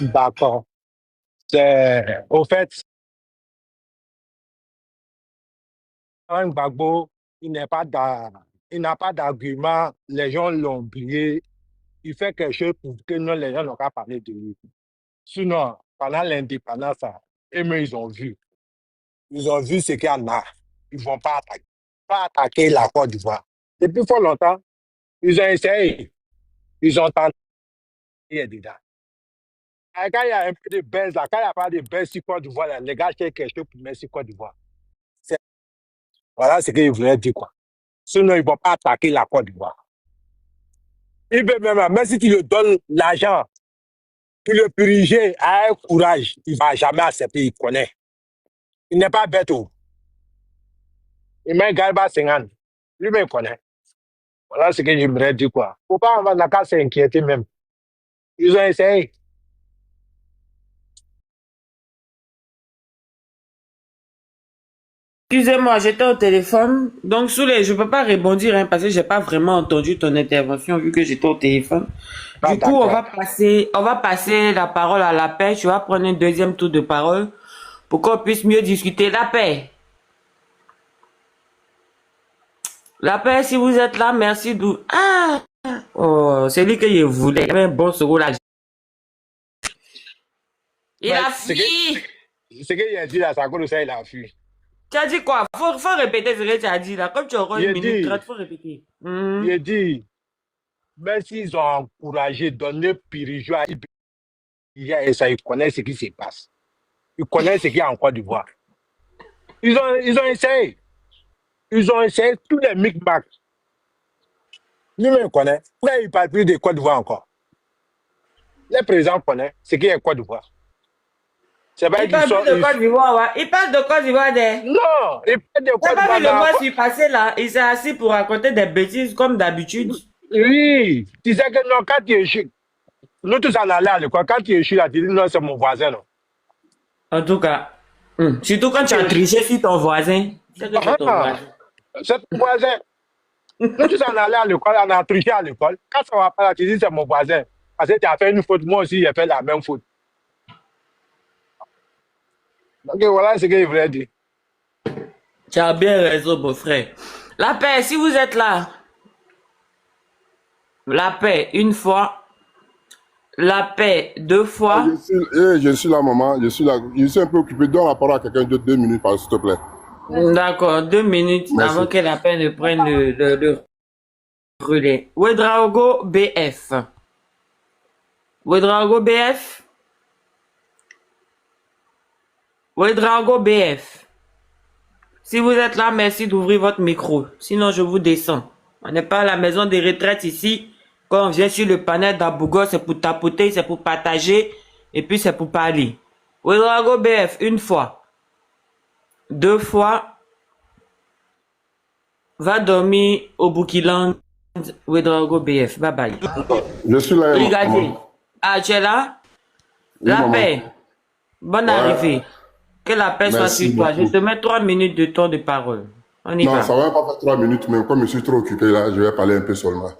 D'accord. Au fait, un Gbagbo, il n'est pas il n'a pas d'argument, les gens l'ont oublié. Il fait quelque chose pour que non, les gens n'ont pas parlé de lui. Sinon, pendant l'indépendance, eux, ils ont vu. Ils ont vu ce qu'il y en a. Ils ne vont pas attaquer la Côte d'Ivoire. Depuis fort longtemps, ils ont essayé. Ils ont tenté dedans. Et quand il y a un peu de baisse là, quand il n'y a pas de baisse sur Côte d'Ivoire, là, les gars cherchent quelque chose pour mettre sur Côte d'Ivoire. C'est- Voilà ce qu'ils voulaient dire, quoi. Sinon, ils ne vont pas attaquer la Côte d'Ivoire. Il veut même si tu lui donnes l'argent pour le puriger à un courage, il ne va jamais accepter, il connaît. Il n'est pas bête. Il met Garba 50. Lui-même connaît. Voilà ce que j'aimerais dire, quoi. Faut pas, on n'a qu'à s'inquiéter même. Ils ont essayé. Excusez-moi, j'étais au téléphone. Donc, je ne peux pas rebondir hein, parce que je n'ai pas vraiment entendu ton intervention vu que j'étais au téléphone. Ah, Du coup, on d'accord. va passer la parole à la paix. Tu vas prendre un deuxième tour de parole pour qu'on puisse mieux discuter. La paix. La paix, si vous êtes là, merci de... Ah! Oh, c'est lui que je voulais. Il avait un bon second là. Il Mais a fui. ce qu'il a dit là, ça cause de ça, il a fui. Tu as dit quoi? Faut répéter ce que tu as dit là. Comme tu auras Il une a minute dit, 30, faut répéter. il a dit, même s'ils ont encouragé, donné Pirigeau à Ibia, et ça, ils connaissent ce qui se passe. Ils connaissent ce qu'il y a en Côte d'Ivoire. Ils ont essayé. Ils ont essayé tous les micmacs. Lui-même connaît. Pourquoi il ne parle plus de Côte d'Ivoire encore? Les présidents connaissent ce qui est Côte d'Ivoire. C'est pas Il qu'ils parle sont. plus de Côte d'Ivoire, ouais. Il parle de Côte d'Ivoire des... Non, ils parlent de T'as Côte pas d'Ivoire vu le dans. mois sur passé là? Il s'est assis pour raconter des bêtises comme d'habitude. Oui, tu sais que non, quand tu échoues, nous tous en allons à l'école, quand tu échoues là, tu dis non, c'est mon voisin, non. En tout cas, surtout quand tu as triché sur ton voisin. C'est que c'est ton Ah, voisin. c'est ton voisin. Nous tous en allons à l'école, on a triché à l'école. Quand ça va pas là, tu dis c'est mon voisin. Parce que tu as fait une faute, moi aussi, j'ai fait la même faute. Donc voilà ce que je voulais dire. Tu as bien raison, beau frère. La paix, si vous êtes là. La paix, une fois. La paix, deux fois. Je suis là, maman. Je suis là. Je suis un peu occupé. Donne la parole à quelqu'un de 2 minutes, s'il te plaît. D'accord, 2 minutes Merci. avant que la paix ne prenne le relais. Ouedraogo BF. Ouedraogo BF. Ouedraogo BF. Si vous êtes là, merci d'ouvrir votre micro. Sinon, je vous descends. On n'est pas à la maison des retraites ici. Quand on vient sur le panel d'Abougo, c'est pour tapoter, c'est pour partager, et puis c'est pour parler. Ouedraogo BF, une fois. Deux fois. Va dormir au Boukiland. Ouedraogo BF. Bye bye. Je suis là, Brigadier. maman. Ah, tu es là? Oui, La maman. paix. Bonne Ouais. arrivée. Que la paix soit Merci sur toi. Je beaucoup. te mets 3 minutes de temps de parole. On y Non, va. ça va pas faire 3 minutes, mais comme je suis trop occupé là, je vais parler un peu seulement.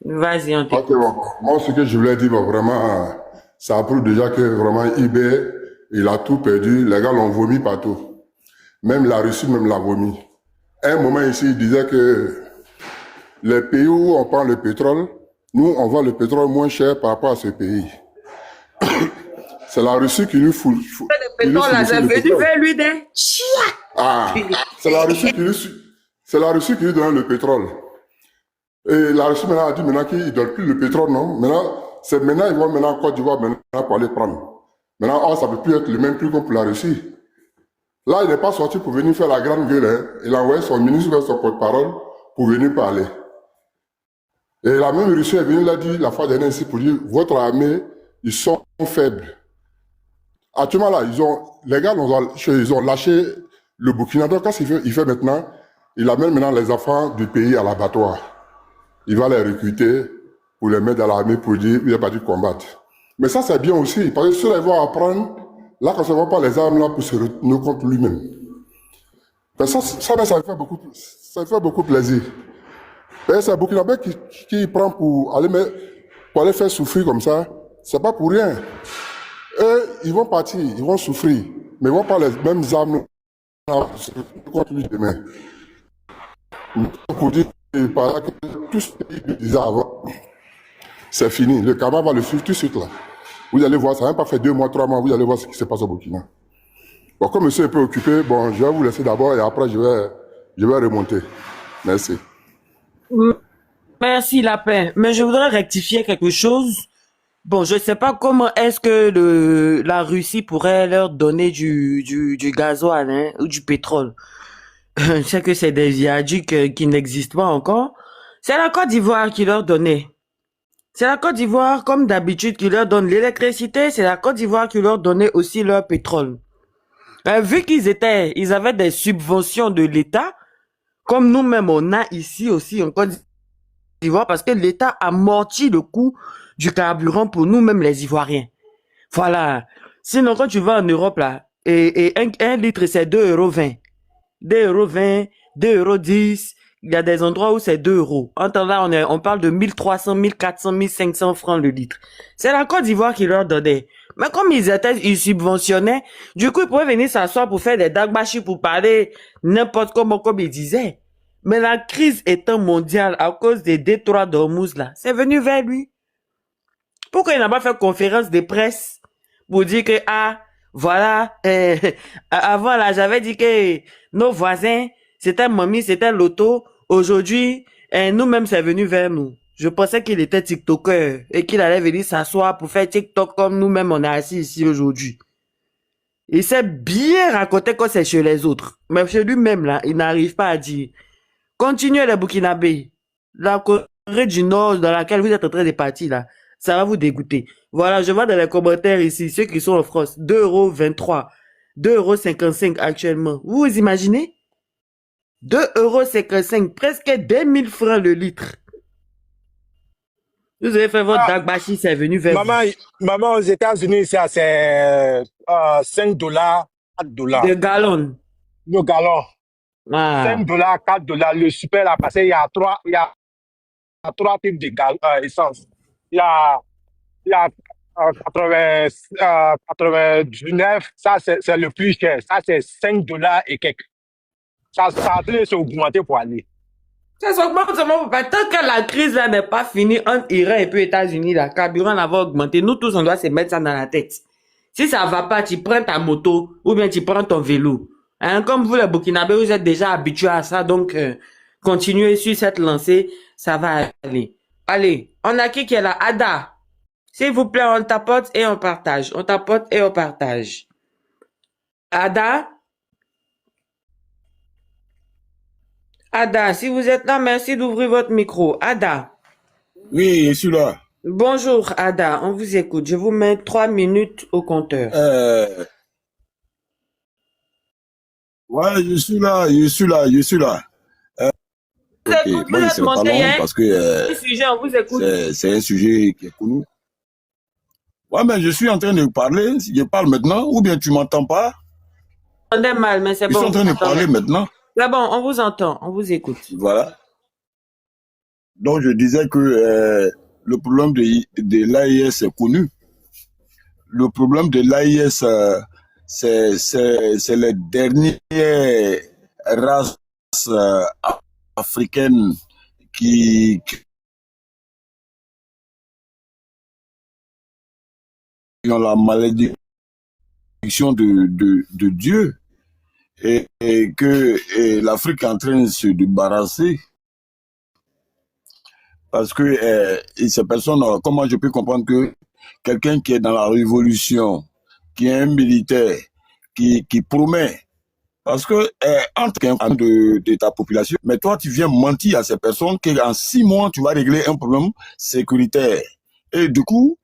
Vas-y, on Ok, t'écoute. bon. Moi, ce que je voulais dire, vraiment, ça prouve déjà que vraiment, eBay, il a tout perdu. Les gars l'ont vomi partout. Même la Russie, même l'a vomi. À un moment ici, il disait que les pays où on prend le pétrole, nous, on vend le pétrole moins cher par rapport à ce pays. C'est la Russie qui lui fout, Le qui lui pétrole, là, fournissait c'est le venu pétrole. vers lui des... Ah, c'est la Russie c'est la Russie qui lui donne le pétrole. Et la Russie maintenant a dit maintenant qu'ils ne donnent plus le pétrole, non? Maintenant, ils vont maintenant en Côte d'Ivoire maintenant pour aller prendre. Maintenant, oh, ça ne peut plus être le même prix comme pour la Russie. Là, il n'est pas sorti pour venir faire la grande gueule. Hein. Il a envoyé son ministre, son porte-parole, pour venir parler. Et la même Russie est venue, l'a dit la fois dernière ici pour dire, votre armée, ils sont faibles. Actuellement là, les gars, ils ont lâché le Burkina. Donc, qu'est-ce qu'il fait maintenant? Il amène maintenant les enfants du pays à l'abattoir. Il va les recruter pour les mettre dans l'armée pour dire, il est parti combattre. Mais ça, c'est bien aussi, parce que ceux-là, ils vont apprendre, là, quand ça ne va pas les armes là pour se retenir contre lui-même. Mais ça me fait beaucoup plaisir. C'est un Burkinabé qui prend pour aller faire souffrir comme ça. C'est pas pour rien. Eux, ils vont partir, ils vont souffrir, mais ils vont pas les mêmes armes contre lui demain. Pour dire par là que tout ce qu'il disait avant, c'est fini. Le karma va le suivre tout de suite là. Vous allez voir, ça n'a même pas fait 2 mois, 3 mois, vous allez voir ce qui se passe au Burkina. Bon, comme monsieur est un peu occupé, bon, je vais vous laisser d'abord et après je vais remonter. Merci. Merci, Lapin. Mais je voudrais rectifier quelque chose. Bon, je ne sais pas comment est-ce que la Russie pourrait leur donner du gasoil, hein, ou du pétrole. Je sais que c'est des viaducs qui n'existent pas encore. C'est la Côte d'Ivoire qui leur donnait. C'est la Côte d'Ivoire, comme d'habitude, qui leur donne l'électricité. C'est la Côte d'Ivoire qui leur donnait aussi leur pétrole. Vu ils avaient des subventions de l'État, comme nous-mêmes on a ici aussi en Côte d'Ivoire, parce que l'État amortit le coût du carburant pour nous-mêmes les Ivoiriens. Voilà. Sinon, quand tu vas en Europe, là, et un litre, c'est 2,20 €. 2,20 €, 2,10 €. Il y a des endroits où c'est 2 €. En temps là, on parle de 1300, 1400, 1500 francs le litre. C'est la Côte d'Ivoire qui leur donnait. Mais comme ils subventionnaient, du coup, ils pouvaient venir s'asseoir pour faire des dagbashi, pour parler n'importe comment, comme ils disaient. Mais la crise étant mondiale à cause des détroits d'Ormuz, là, c'est venu vers lui. Pourquoi il n'a pas fait conférence de presse pour dire que, voilà, avant là, j'avais dit que nos voisins, c'était Mamie, c'était Loto. Aujourd'hui, nous-mêmes, c'est venu vers nous. Je pensais qu'il était TikToker et qu'il allait venir s'asseoir pour faire TikTok comme nous-mêmes, on est assis ici aujourd'hui. Il sait bien raconter quand c'est chez les autres. Mais chez lui-même, là, il n'arrive pas à dire. Continuez les Burkinabés. La Corée du Nord dans laquelle vous êtes en train de partir, là, ça va vous dégoûter. Voilà, je vois dans les commentaires ici, ceux qui sont en France, 2,23 €, 2,55 € actuellement. Vous vous imaginez? 2,55 €, presque 2000 francs le litre. Vous avez fait votre dagbashi, c'est venu vers vous. Maman, aux États-Unis, ça c'est 5 $, 4 De $. gallon. Le gallon. Ah. 5 $, 4 $. Le super là, parce qu'il y a trois types de essence. Il y a 99, ça c'est le plus cher. Ça c'est 5 $ et quelques. Ça a augmenté pour aller. Ça s'augmente seulement tant que la crise là n'est pas finie entre Iran et puis États-Unis, la carburant là va augmenter. Nous tous, on doit se mettre ça dans la tête. Si ça va pas, tu prends ta moto ou bien tu prends ton vélo. Hein, comme vous, les Burkinabés, vous êtes déjà habitués à ça, donc continuez sur cette lancée, ça va aller. Allez, on a qui est là? Ada. S'il vous plaît, on tapote et on partage. On tapote et on partage. Ada? Ada, si vous êtes là, merci d'ouvrir votre micro. Ada. Oui, je suis là. Bonjour, Ada, on vous écoute. Je vous mets 3 minutes au compteur. Ouais, je suis là. Vous Ok, écoute, moi vous je êtes serai pas monté, long hein? parce que Sujet, on vous écoute. c'est un sujet qui est connu. Ouais, mais je suis en train de parler. Je parle maintenant ou bien tu m'entends pas? On est mal, mais c'est Je bon. suis en train de parler maintenant. C'est bon, on vous entend, on vous écoute. Voilà. Donc je disais que le problème de l'AIS est connu. Le problème de l'AIS, c'est les dernières races africaines qui ont la malédiction de Dieu et que l'Afrique est en train de se débarrasser parce que ces personnes, comment je peux comprendre que quelqu'un qui est dans la révolution, qui est un militaire, qui promet, parce que entre de ta population, mais toi tu viens mentir à ces personnes qu'en 6 mois tu vas régler un problème sécuritaire et du coup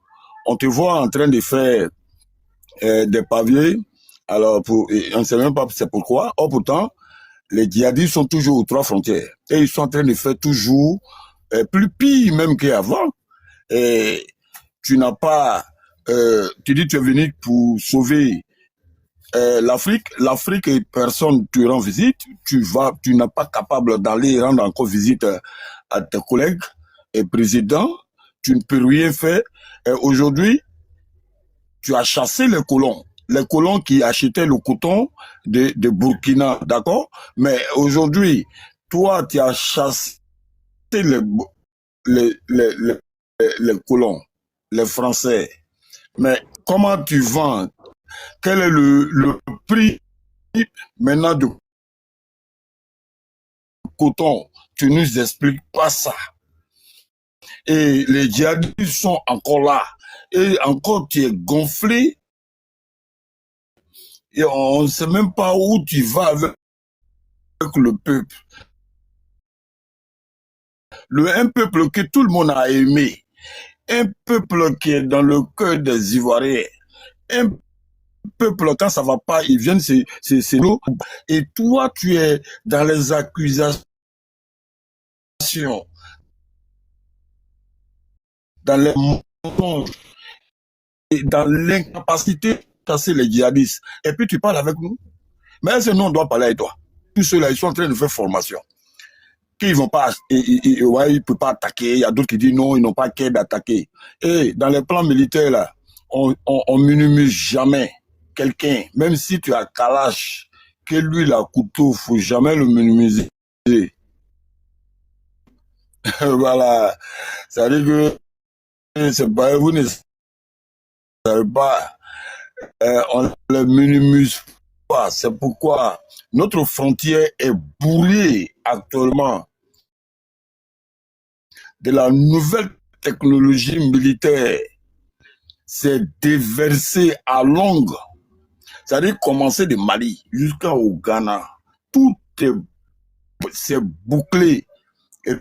on te voit en train de faire des pavés, alors on ne sait même pas c'est pourquoi. Or pourtant, les djihadistes sont toujours aux 3 frontières et ils sont en train de faire toujours plus pire même qu'avant. Et tu n'as pas, tu dis tu es venu pour sauver l'Afrique et personne te rend visite. Tu n'es pas capable d'aller rendre encore visite à tes collègues et présidents. Tu ne peux rien faire. Aujourd'hui, tu as chassé les colons qui achetaient le coton de Burkina, d'accord? Mais aujourd'hui, toi, tu as chassé les, les, les, les, les colons, les Français. Mais comment tu vends? Quel est le prix maintenant du coton? Tu ne nous expliques pas ça. Et les djihadistes sont encore là. Et encore, tu es gonflé. Et on ne sait même pas où tu vas avec le peuple. Un peuple que tout le monde a aimé. Un peuple qui est dans le cœur des Ivoiriens. Un peuple, quand ça ne va pas, ils viennent, c'est nous. Et toi, tu es dans les accusations, dans les mensonges, et dans l'incapacité de casser les djihadistes. Et puis tu parles avec nous. Mais est-ce que nous, on doit parler avec toi? Tous ceux-là, ils sont en train de faire formation. Qu'ils vont pas, ouais, ils ne peuvent pas attaquer. Il y a d'autres qui disent non, ils n'ont pas qu'à d'attaquer. Et dans les plans militaires, là, on minimise jamais quelqu'un. Même si tu as Kalash, que lui, il a couteau, il ne faut jamais le minimiser. Voilà. Ça veut dire que c'est pas, vous ne savez pas, on le minimise pas. C'est pourquoi notre frontière est bourrée actuellement de la nouvelle technologie militaire. C'est déversé à longue. C'est-à-dire commencer de Mali jusqu'au Ghana. Tout c'est bouclé. Et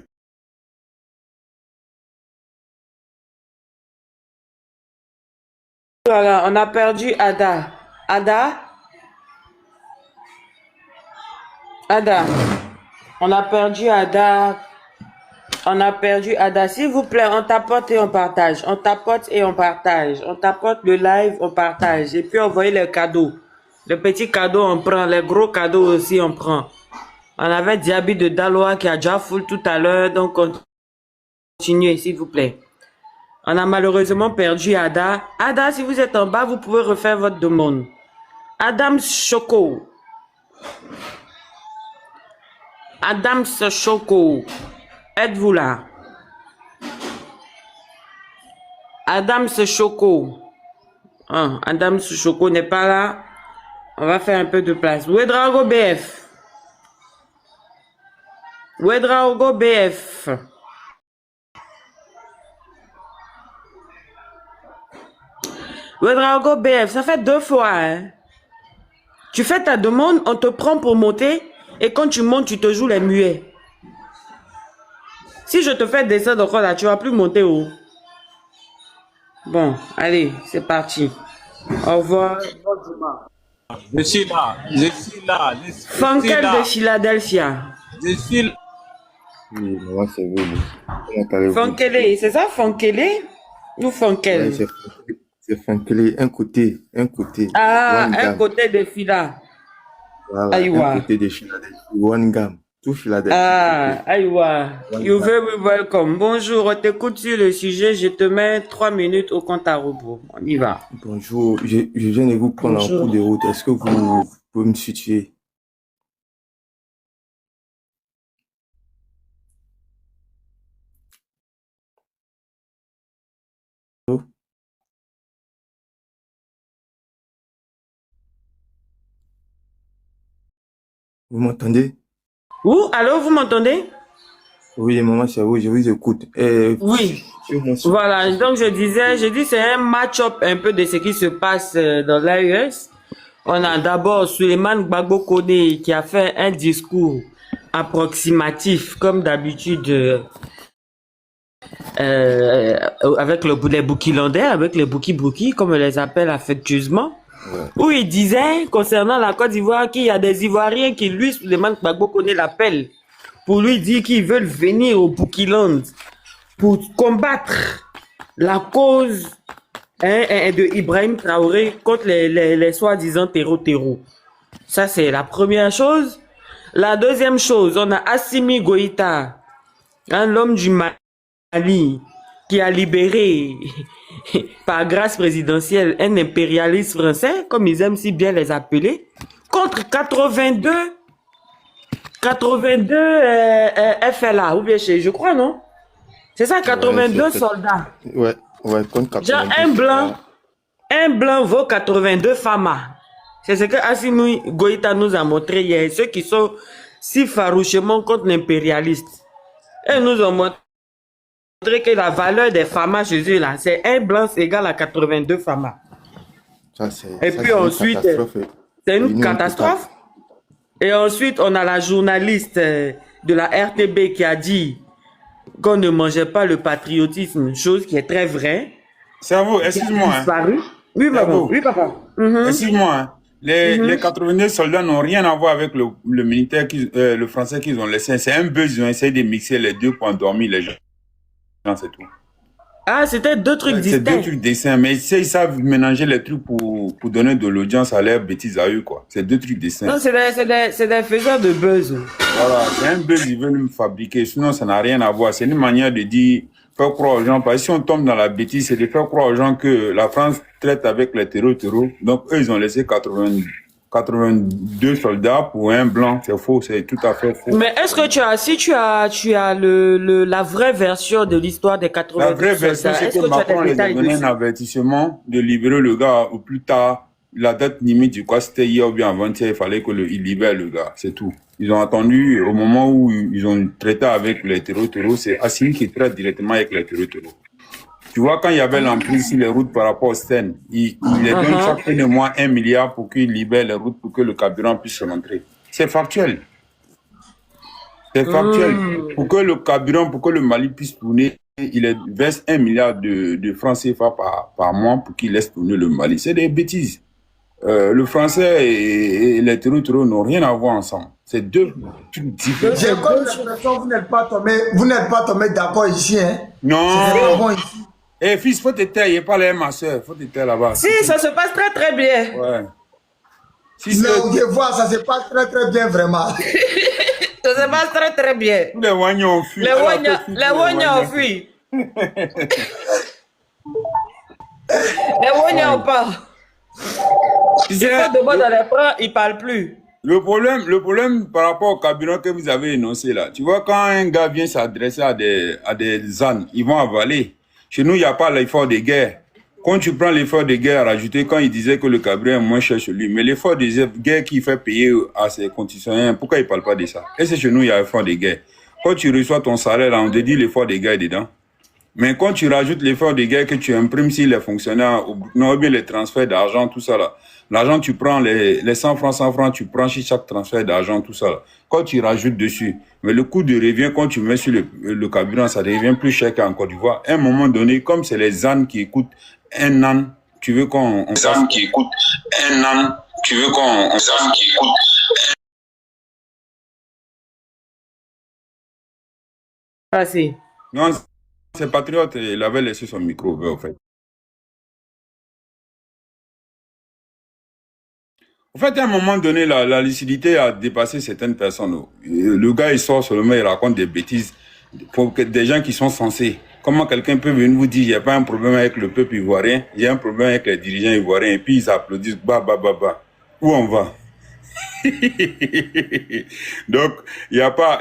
Voilà, on a perdu Ada. Ada? Ada. On a perdu Ada. On a perdu Ada. S'il vous plaît, on tapote et on partage. On tapote et on partage. On tapote le live, on partage. Et puis on voit les cadeaux. Les petits cadeaux, on prend. Les gros cadeaux aussi, on prend. On avait Diaby de Daloa qui a déjà full tout à l'heure. Donc, continuez, s'il vous plaît. On a malheureusement perdu Ada. Ada, si vous êtes en bas, vous pouvez refaire votre demande. Adams Choco. Adams Choco. Êtes-vous là? Adams Choco. Ah, Adams Choco n'est pas là. On va faire un peu de place. Ouedraogo BF. Ouedraogo BF. Ouedraogo BF, ça fait 2 fois. Hein? Tu fais ta demande, on te prend pour monter. Et quand tu montes, tu te joues les muets. Si je te fais descendre encore là, tu vas plus monter haut. Bon, allez, c'est parti. Au revoir. Je suis là, je suis là, je suis Funkel là. de Philadelphia. Je suis là. Oui, maman, c'est vous. Comment allez-vous? Funkele, c'est ça Funkele ou Ouais, Funkel? c'est Funkele, un côté, Ah, one un gam. côté de Phila. Voilà, un Aïwa. côté de Philadelphie, one gam. Tout Philadelphie, Ah, côté, aïwa. one You're gam. very welcome. Bonjour, on t'écoute sur le sujet. Je te mets 3 minutes au compte à rebours. On y va. Bonjour, je viens de vous prendre en cours Bonjour. de route. Est-ce que vous pouvez me situer? Allô? Vous m'entendez? Où? Allô, vous m'entendez? Oui, maman, c'est vous, je vous écoute. Oui. Voilà, donc je dis c'est un match-up un peu de ce qui se passe dans l'AES. On a d'abord Suleiman Gbagbo Kone qui a fait un discours approximatif, comme d'habitude, avec les Boukilandais, avec les Bouki, comme on les appelle affectueusement, Ouais. où il disait, concernant la Côte d'Ivoire, qu'il y a des Ivoiriens qui, lui, Suleiman Gbagbo Kone l'appelle, pour lui dire qu'ils veulent venir au Boukiland pour combattre la cause de Ibrahim Traoré contre les soi-disant terreau. Ça, c'est la première chose. La deuxième chose, on a Assimi Goïta, l'homme du Mali, qui a libéré par grâce présidentielle un impérialiste français, comme ils aiment si bien les appeler, contre 82 FLA, ou bien je crois, non? C'est ça, 82 soldats. Ouais, contre Genre 82. un blanc vaut 82 FAMA. C'est ce que Assimi Goïta nous a montré hier, ceux qui sont si farouchement contre l'impérialiste. Ils nous ont montré que la valeur des FAMA chez eux, là, c'est un blanc égal à 82 FAMA. Et puis ensuite, c'est une catastrophe. Et ensuite, on a la journaliste de la RTB qui a dit qu'on ne mangeait pas le patriotisme, chose qui est très vraie. C'est à vous, excuse-moi. Oui, papa. Oui, papa. Excuse-moi. Hein. Les 82 soldats n'ont rien à voir avec le militaire, le français qu'ils ont laissé. C'est un buzz, ils ont essayé de mixer les deux pour endormir les gens. Non, c'est tout. Ah, c'était deux trucs distincts. C'est deux trucs distincts, mais ils savent mélanger les trucs pour donner de l'audience à leurs bêtises à eux, quoi. C'est deux trucs distincts. Non, c'est des faiseurs de buzz. Voilà, c'est un buzz qu'ils veulent nous fabriquer, sinon ça n'a rien à voir. C'est une manière de dire, faire croire aux gens, parce que si on tombe dans la bêtise, c'est de faire croire aux gens que la France traite avec les terreaux. Donc eux, ils ont laissé 82 soldats pour un blanc. C'est faux, c'est tout à fait faux. Mais est-ce que si tu as la vraie version de l'histoire des 82 soldats, la vraie version, c'est que Macron les a donné un avertissement de libérer le gars au plus tard. La date limite, je crois, c'était hier ou bien avant-hier, il fallait qu'il libère le gars, c'est tout. Ils ont attendu au moment où ils ont traité avec les terreaux. C'est Assimi qui traite directement avec les terreaux. Tu vois, quand il y avait l'emprise sur les routes par rapport au Sten, il les donne chaque fin de mois 1 milliard pour qu'ils libèrent les routes pour que le carburant puisse rentrer. C'est factuel. C'est factuel. Pour que le carburant, pour que le Mali puisse tourner, il verse 1 milliard de francs CFA par mois pour qu'il laisse tourner le Mali. C'est des bêtises. Le français et les terreaux n'ont rien à voir ensemble. C'est deux trucs différents. J'ai comme l'impression que vous n'êtes pas tombé d'accord ici, hein? Non. C'est bon ici. Eh fils, faut te taire, il n'y a pas là ma soeur, faut te taire là-bas. Si, ça se passe très très bien. Ouais. Si je vois, ça se passe très très bien vraiment. Ça se passe très très bien. Les Wagnes ont fui. Les Wagnes ont fui. Les Wagnes ont pas. Si c'est pas de moi dans les bras, ils ne parlent plus. Le problème par rapport au carburant que vous avez énoncé là, tu vois, quand un gars vient s'adresser à des ânes, ils vont avaler. Chez nous, il n'y a pas l'effort de guerre. Quand tu prends l'effort de guerre rajouté, quand il disait que le carburant est moins cher chez lui, mais l'effort de guerre qu'il fait payer à ses concitoyens, pourquoi il ne parle pas de ça? Et c'est chez nous, il y a l'effort de guerre. Quand tu reçois ton salaire, là, on te dit l'effort de guerre dedans. Mais quand tu rajoutes l'effort de guerre que tu imprimes sur les fonctionnaires, ou bien les transferts d'argent, tout ça là. L'argent, tu prends les 100 francs, tu prends chez chaque transfert d'argent, tout ça là. Quand tu rajoutes dessus, mais le coût de revient, quand tu mets sur le carburant, ça devient plus cher qu'en Côte d'Ivoire. À un moment donné, comme c'est les ânes qui écoutent un âne, tu veux qu'on... Les ânes qui écoutent un âne, tu veux qu'on... Les ânes qui écoutent... Ah si. Non, c'est Patriote, il avait laissé son micro ouvert, en fait. En fait, à un moment donné, la lucidité a dépassé certaines personnes. Le gars, il sort seulement, il raconte des bêtises pour que des gens qui sont censés. Comment quelqu'un peut venir vous dire, il n'y a pas un problème avec le peuple ivoirien, il y a un problème avec les dirigeants ivoiriens, et puis ils applaudissent, bah. Où on va? Donc, il n'y a pas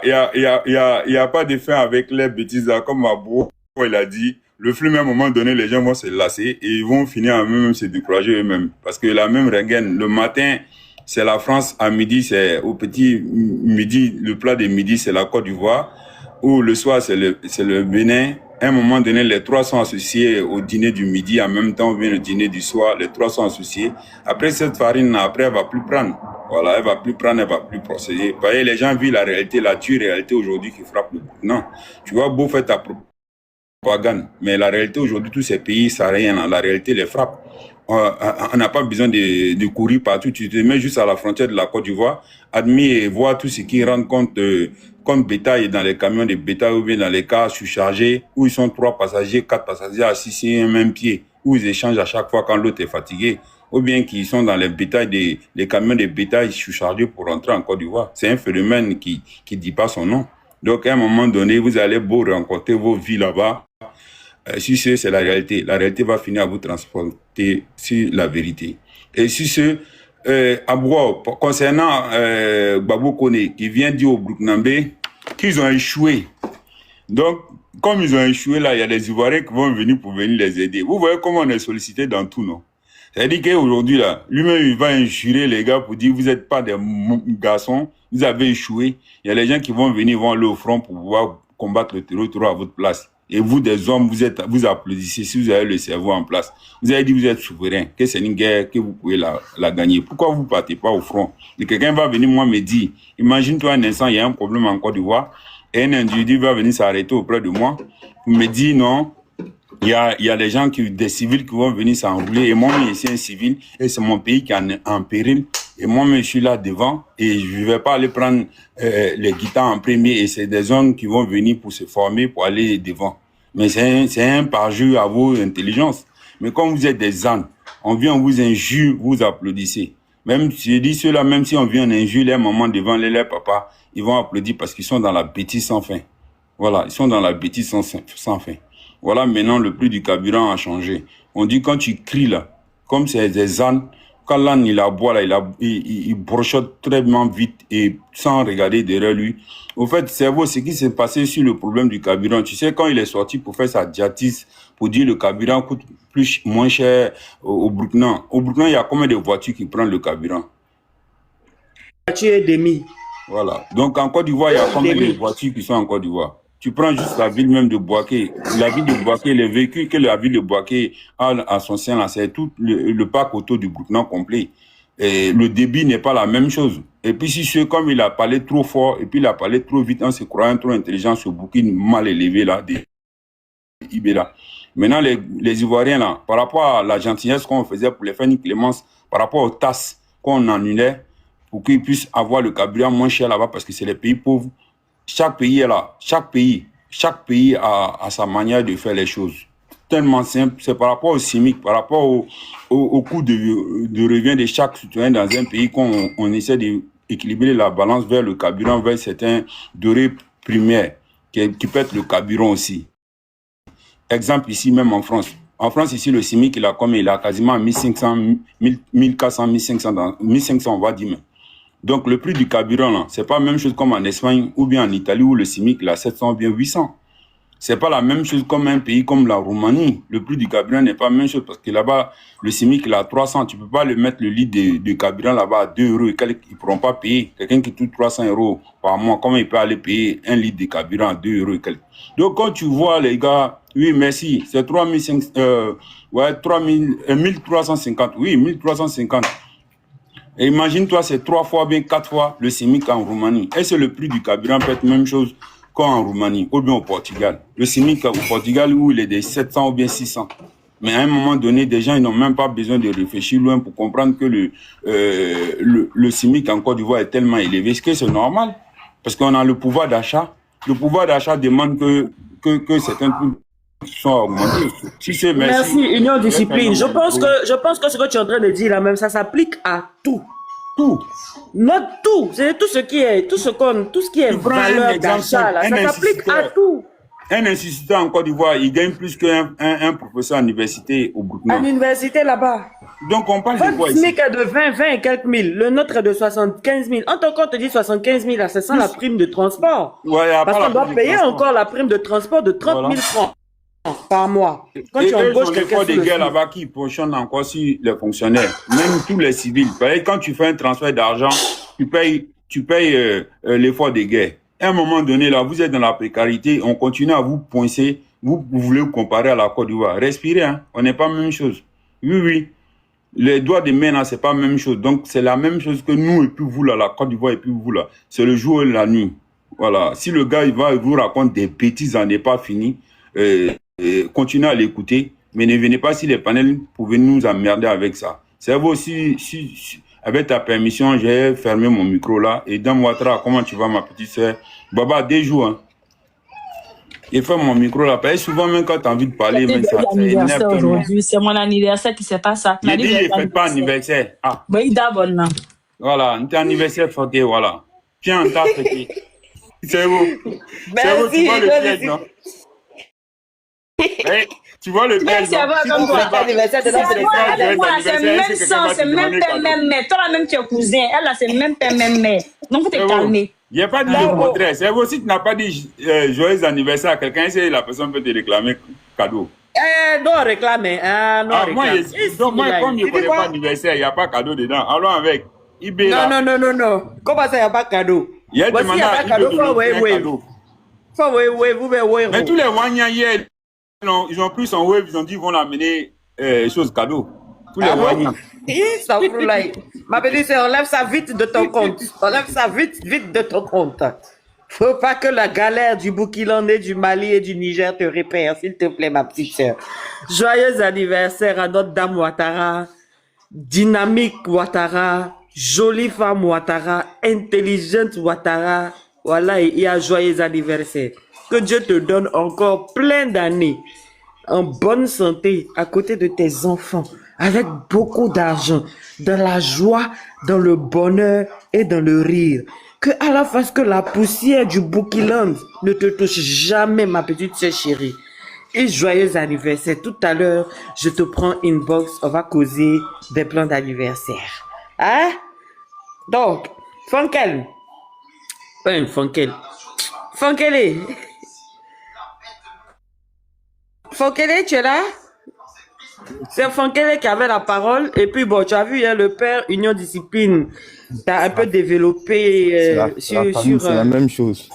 de fin avec les bêtises là, comme Mabou, il a dit. Le flux, à un moment donné, les gens vont se lasser et ils vont finir à eux-mêmes se décourager eux-mêmes. Parce que la même rengaine, le matin, c'est la France, à midi, c'est au petit midi, le plat de midi, c'est la Côte d'Ivoire, ou le soir, c'est le Bénin. À un moment donné, les trois sont associés au dîner du midi, en même temps, vient le dîner du soir, les trois sont associés. Après cette farine, après, elle va plus prendre. Voilà, elle va plus prendre, elle va plus procéder. Vous voyez, les gens vivent la réalité, la dure réalité aujourd'hui qui frappe le coup. Non. Tu vois, beau faire ta propagande. Mais la réalité aujourd'hui, tous ces pays, ça n'a rien. La réalité les frappe. On n'a pas besoin de courir partout. Tu te mets juste à la frontière de la Côte d'Ivoire, admis et voir tout ce qui rentre compte bétail dans les camions de bétail ou bien dans les cars surchargés, où ils sont 3 passagers, 4 passagers assis sur un même pied, où ils échangent à chaque fois quand l'autre est fatigué, ou bien qu'ils sont dans les camions de bétail surchargés pour rentrer en Côte d'Ivoire. C'est un phénomène qui dit pas son nom. Donc, à un moment donné, vous allez beau rencontrer vos vies là-bas. Si c'est la réalité va finir à vous transporter sur la vérité. Et si Abro, concernant Gbagbo Kone, qui vient dire au Burkinabé qu'ils ont échoué. Donc, comme ils ont échoué là, il y a des Ivoiriens qui vont venir pour venir les aider. Vous voyez comment on est sollicité dans tout, non? C'est-à-dire qu'aujourd'hui, là, lui-même, il va injurer les gars pour dire, vous n'êtes pas des garçons, vous avez échoué. Il y a les gens qui vont venir, vont aller au front pour pouvoir combattre le terrorisme à votre place. Et vous, des hommes, vous applaudissez si vous avez le cerveau en place. Vous avez dit, vous êtes souverain, que c'est une guerre, que vous pouvez la gagner. Pourquoi vous ne partez pas au front? Et quelqu'un va venir, moi, me dire, imagine-toi un instant, il y a un problème en Côte d'Ivoire, et un individu va venir s'arrêter auprès de moi, me dit non, il y a des gens des civils qui vont venir s'enrouler, et moi, je suis un civil, et c'est mon pays qui est en péril, et moi, je suis là devant, et je ne vais pas aller prendre les guitares en premier, et c'est des hommes qui vont venir pour se former, pour aller devant. Mais c'est un parjure à vos intelligences. Mais comme vous êtes des ânes, on vient, on vous injure, vous applaudissez. Même, je dis ceux-là, même si on vient, on injure les mamans devant les papas, ils vont applaudir parce qu'ils sont dans la bêtise sans fin. Voilà, ils sont dans la bêtise sans fin. Voilà, maintenant, le prix du carburant a changé. On dit quand tu cries là, comme c'est des ânes, quand l'âne il aboie là, il brochote très vite et sans regarder derrière lui. Au fait, cerveau, ce qui s'est passé sur le problème du carburant, tu sais, quand il est sorti pour faire sa dialyse, pour dire le carburant coûte moins cher au Burkina. Au Burkina, il y a combien de voitures qui prennent le carburant? Voiture et demi. Voilà. Donc, en Côte d'Ivoire, il y a combien de voitures qui sont en Côte d'Ivoire? Tu prends juste la ville même de Bouaké. La ville de Bouaké, les véhicules que la ville de Bouaké a à son sein, là, c'est tout le parc auto du Burkina complet. Et le débit n'est pas la même chose. Et puis, si c'est comme il a parlé trop fort, et puis il a parlé trop vite, en se croyant trop intelligent, ce bouquin mal élevé, là, des Ibéla. Maintenant, les Ivoiriens, là, par rapport à la gentillesse qu'on faisait pour les faire une clémence, par rapport aux tasses qu'on annulait, pour qu'ils puissent avoir le carburant moins cher là-bas, parce que c'est les pays pauvres. Chaque pays est là. Chaque pays a sa manière de faire les choses. Tellement simple. C'est par rapport au CIMIC, par rapport au coût de revient de chaque citoyen dans un pays qu'on essaie d'équilibrer la balance vers le carburant, vers certains denrées primaires qui peut être le carburant aussi. Exemple ici, même en France. En France, ici, le CIMIC, il a quasiment 1500, 1400, 1500, on va dire même. Donc, le prix du carburant, là, c'est pas la même chose comme en Espagne ou bien en Italie où le CIMIC, il a 700 ou bien 800. C'est pas la même chose comme un pays comme la Roumanie. Le prix du carburant n'est pas la même chose parce que là-bas, le CIMIC, il a 300. Tu peux pas le mettre le litre de carburant là-bas à 2 euros et ils pourront pas payer. Quelqu'un qui touche 300 euros par mois, comment il peut aller payer un litre de carburant à 2 euros et quelques? Donc, quand tu vois les gars, oui, merci, c'est 1350. Oui, 1350. Et imagine-toi, c'est 3 fois, bien 4 fois le CIMIC en Roumanie. Est-ce que le prix du carburant peut être la même chose qu'en Roumanie ou bien au Portugal? Le CIMIC au Portugal, où il est de 700 ou bien 600. Mais à un moment donné, des gens ils n'ont même pas besoin de réfléchir loin pour comprendre que le CIMIC en Côte d'Ivoire est tellement élevé. Est-ce que c'est normal? Parce qu'on a le pouvoir d'achat. Le pouvoir d'achat demande que certains trucs sont augmentés. Si c'est Merci, Union Discipline. Je pense que ce que tu es en train de dire là même, ça s'applique à tout. Tout. Not tout. C'est tout ce qui est, tout ce qui est valeur d'achat là. Ça s'applique à tout. Un instituteur en Côte d'Ivoire, il gagne plus qu'un professeur à l'université au Burkina. À l'université là-bas. Donc on parle de quoi ici? Le SMIC est de 20 et quelques mille. Le nôtre est de 75 000. En tant qu'on te dit 75 000, c'est sans la prime de transport. Ouais, parce qu'on doit payer encore la prime de transport de 30 000 francs par mois. Quand tu embauches quelqu'un des gars là-bas qui pochonnent encore sur les fonctionnaires, même tous les civils. Quand tu fais un transfert d'argent, tu payes l'effort des guerres. À un moment donné, là, vous êtes dans la précarité, on continue à vous poincer, vous voulez vous comparer à la Côte d'Ivoire. Respirez, hein, on n'est pas la même chose. Oui. Les doigts de main, là, c'est pas la même chose. Donc, c'est la même chose que nous et puis vous, là, la Côte d'Ivoire et puis vous, là. C'est le jour et la nuit. Voilà. Si le gars, il vous raconte des bêtises, ça n'est pas fini, continuez à l'écouter, mais ne venez pas sur les panels pour venir nous emmerder avec ça. C'est vous aussi, avec ta permission, j'ai fermé mon micro là. Et dans Ouattara, comment tu vas, ma petite soeur? Baba, des jours, hein. Et ferme mon micro là. Parce que souvent, même quand tu as envie de parler, même ça. C'est aujourd'hui, c'est mon anniversaire qui s'est passé. Il dit, il ne fait pas anniversaire. Ah. Voilà, c'est anniversaire fêté, voilà. Tiens, t'as fêté. C'est vous. C'est vous, tu vois le piège, non? Eh, tu vois le Tu père, viens non? savoir Si comme tu sais toi. pas, Anniversaire de si C'est notre tu sais moi, pas président. joyeux moi, c'est anniversaire, même est-ce que quelqu'un sang, va te c'est même demander père, cadeau? même mère. Toi-même, tu es cousin. Elle, là, c'est même père, même mère. Donc, faut te C'est bon. calmer. Il n'y a pas dit Ah. le contraire. C'est bon, si tu n'as pas dit joyeux anniversaire à quelqu'un, c'est la personne peut te réclamer cadeau. Non réclamer. Ah, non Ah, moi, réclamer. donc, moi, comme je ne Tu dis connais pas quoi? anniversaire, il n'y a pas cadeau dedans. Allons avec. eBay Non, là. non, non, non, non. Comment ça, il n'y a pas de cadeau? Il a Voici, il demandé n'y a à pas de eBay cadeau. de Faut lui wave, offrir un wave. cadeau. Faut wave, wave. Vous pouvez wave. Mais tous les Wanya hier, ils ont pris son wave, ils ont dit qu'ils vont l'amener chose cadeau. Tous les Ah bon? Wanya. Ça fout là. Ma petite sœur, enlève ça vite de ton compte. Enlève ça vite, vite de ton compte. Faut pas que la galère du Burkina, du Mali et du Niger te répère, s'il te plaît, ma petite sœur. Joyeux anniversaire à notre dame Ouattara, dynamique Ouattara, jolie femme Ouattara, intelligente Ouattara. Voilà, et un joyeux anniversaire. Que Dieu te donne encore plein d'années en bonne santé à côté de tes enfants, avec beaucoup d'argent, dans la joie, dans le bonheur et dans le rire. Que à la face que la poussière du Burkina ne te touche jamais, ma petite sœur chérie. Et joyeux anniversaire. Tout à l'heure, je te prends inbox, on va causer des plans d'anniversaire. Hein? Donc, Funkel. Funkel. Funkele. Funkele, tu es là? C'est Funkele qui avait la parole. Et puis, bon, tu as vu, hein, le père Union Discipline, tu as un peu développé C'est la même chose.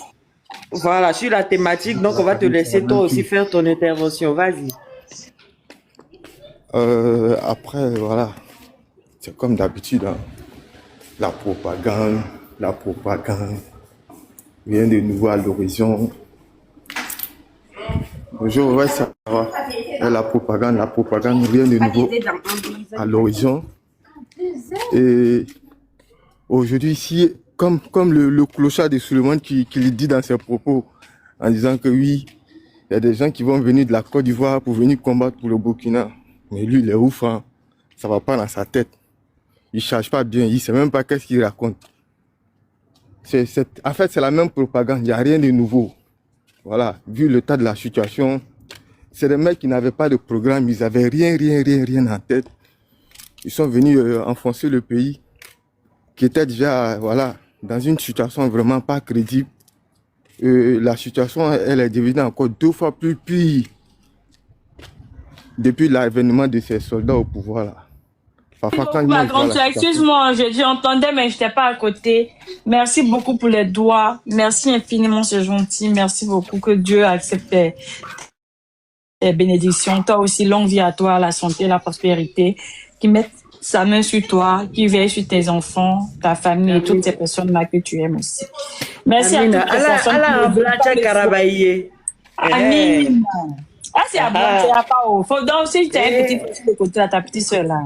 voilà, sur la thématique. Donc, on va te laisser toi aussi faire ton intervention. Vas-y. Après, voilà, c'est comme d'habitude, hein. La propagande, rien de nouveau à l'horizon. Bonjour, ouais, ça va. Et la propagande, rien de nouveau à l'horizon. Et aujourd'hui, ici, comme le clochard de Suleiman qui le dit dans ses propos, en disant que oui, il y a des gens qui vont venir de la Côte d'Ivoire pour venir combattre pour le Burkina. Mais lui, il est ouf, hein. Ça va pas dans sa tête. Il ne cherche pas bien, il ne sait même pas qu'est-ce qu'il raconte. En fait, c'est la même propagande, il n'y a rien de nouveau. Voilà, vu le tas de la situation, c'est des mecs qui n'avaient pas de programme, ils n'avaient rien en tête. Ils sont venus enfoncer le pays, qui était déjà, voilà, dans une situation vraiment pas crédible. La situation, elle est devenue encore 2 fois plus pire depuis l'avènement de ces soldats au pouvoir là. Ma grande soeur, excuse-moi, j'entendais, mais je n'étais pas à côté. Merci beaucoup pour les doigts. Merci infiniment, c'est gentil. Merci beaucoup. Que Dieu accepte tes bénédictions. Toi aussi, longue vie à toi, la santé, la prospérité. Qui mette sa main sur toi, qui veille sur tes enfants, ta famille et toutes ces personnes-là que tu aimes aussi. Merci à toutes les personnes qui Amin. Ah, c'est à blanc, c'est à pas haut. Faut donc, si tu as un petit peu de côté là, ta petite soeur là.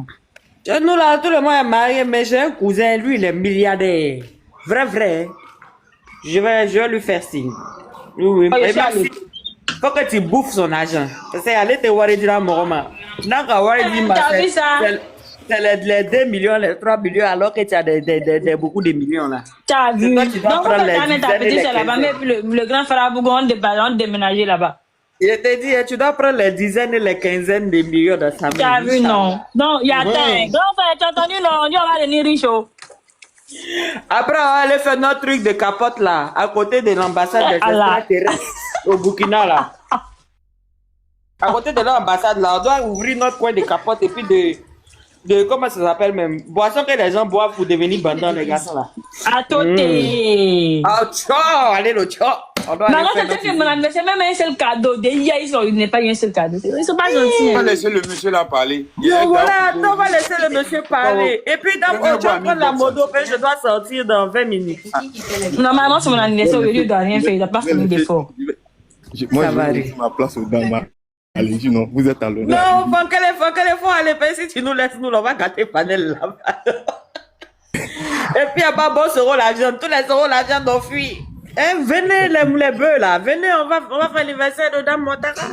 Nous là, tout le monde est marié, mais j'ai un cousin, lui, il est milliardaire. Vrai. Je vais lui faire signe. Oui. Mais merci. Faut que tu bouffes son argent. C'est aller te voir et dire à Moroma. T'as vu ça? C'est les 2 millions, les 3 millions, alors que tu as beaucoup de millions là. T'as vu? Donc, tu dois prendre ta petite soeur là-bas, mais le grand frère Abougon, on déménager là-bas. Je te dis, tu dois prendre les dizaines et les quinzaines de millions de sa main. Tu as vu, non? Non, il y a un grand frère, tu as entendu, non? On va devenir riche. Après, on va aller faire notre truc de capote là, à côté de l'ambassade des extraterrestres au Burkina là. À côté de l'ambassade là, on doit ouvrir notre coin de capote et puis de comment ça s'appelle même, boisson que les gens boivent pour devenir bandants, les garçons là. À côté. Ah, tchao, allez le tchao. Non, c'est que mon anniversaire, même un seul cadeau. Hier, il n'est pas un seul cadeau. Ils sont pas gentils. On va laisser le monsieur là parler. Voilà, on va laisser le monsieur parler. Et puis, tu vas prendre la moto, je dois sortir dans 20 minutes. Normalement, c'est mon anniversaire. Aujourd'hui, il ne doit rien faire. Il ne doit pas faire d'effort. Moi, je vais ma place au Dama. Allez-y, non, vous êtes à l'honneur. Non, faut aller faire. Si tu nous laisses, nous, on va gâter panel là-bas. Et puis, à bas, bon, seront la viande. Tous les euros, la viande, on fuit. Venez, les bœufs, là. Venez, on va faire l'anniversaire de Dame Ouattara.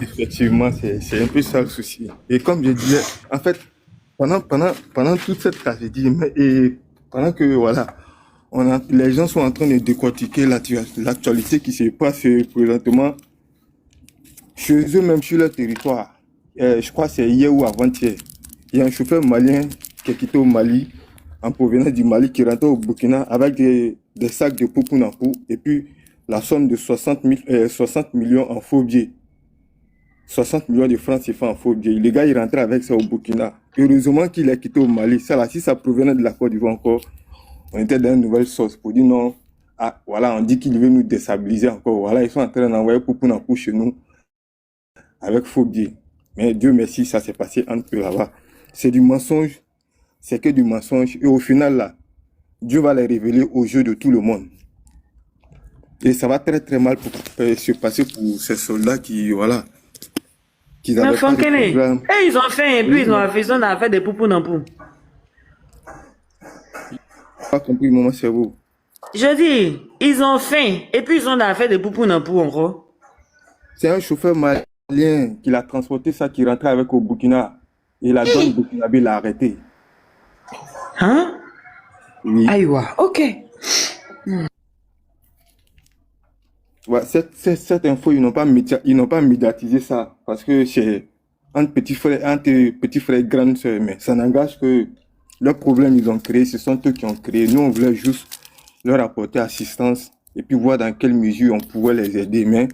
Effectivement, c'est un peu ça le souci. Et comme je disais, en fait, pendant toute cette tragédie, et pendant que, voilà, les gens sont en train de décortiquer l'actualité qui se passe présentement, chez eux, même sur leur territoire, je crois que c'est hier ou avant-hier, il y a un chauffeur malien qui est quitté au Mali, en provenance du Mali, qui rentre au Burkina avec des sacs de Poupounapou et puis la somme de 60 millions en faux billets. 60 millions de francs CFA en faux billets. Le gars, il rentrait avec ça au Burkina. Heureusement qu'il est quitté au Mali. Ça, là, si ça provenait de la Côte d'Ivoire encore, on était dans une nouvelle source pour dire non. Ah, voilà, on dit qu'il veut nous déstabiliser encore. Voilà, ils sont en train d'envoyer Poupounapou chez nous avec faux billets. Mais Dieu merci, ça s'est passé entre eux là-bas. C'est du mensonge. C'est que du mensonge. Et au final, là, Dieu va les révéler aux yeux de tout le monde. Et ça va très très mal se passer pour ces soldats qui, voilà, qui Mais avaient pas de Fonkele, programme. ils ont fait, et puis ils ont fait des poupous dans pou. Pas compris, maman, c'est vous. Je dis, ils ont faim, et puis ils ont fait des poupous dans pou, en gros. C'est un chauffeur malien qui l'a transporté ça, qui rentrait avec au Burkina. Et la donne burkinabé l'a arrêté. Hein? Oui. Aïwa, ok. Ouais, cette info, ils n'ont pas médiatisé ça parce que c'est un petit frère et grande sœur, mais ça n'engage que leurs problèmes ils ont créé, ce sont eux qui ont créé. Nous, on voulait juste leur apporter assistance et puis voir dans quelle mesure on pouvait les aider, mais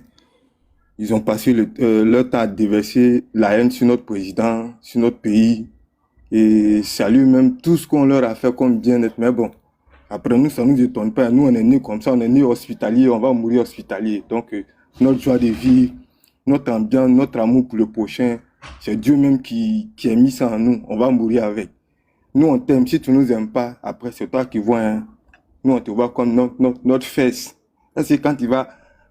ils ont passé leur temps à déverser la haine sur notre président, sur notre pays et saluer même tout ce qu'on leur a fait comme bien-être, mais bon. Après nous, ça ne nous étonne pas. Nous, on est nés comme ça, on est nés hospitaliers, on va mourir hospitalier. Donc, notre joie de vivre, notre ambiance, notre amour pour le prochain, c'est Dieu même qui a mis ça en nous. On va mourir avec. Nous, on t'aime. Si tu ne nous aimes pas, après, c'est toi qui vois. Hein. Nous, on te voit comme notre fesse. Ça, c'est quand tu vas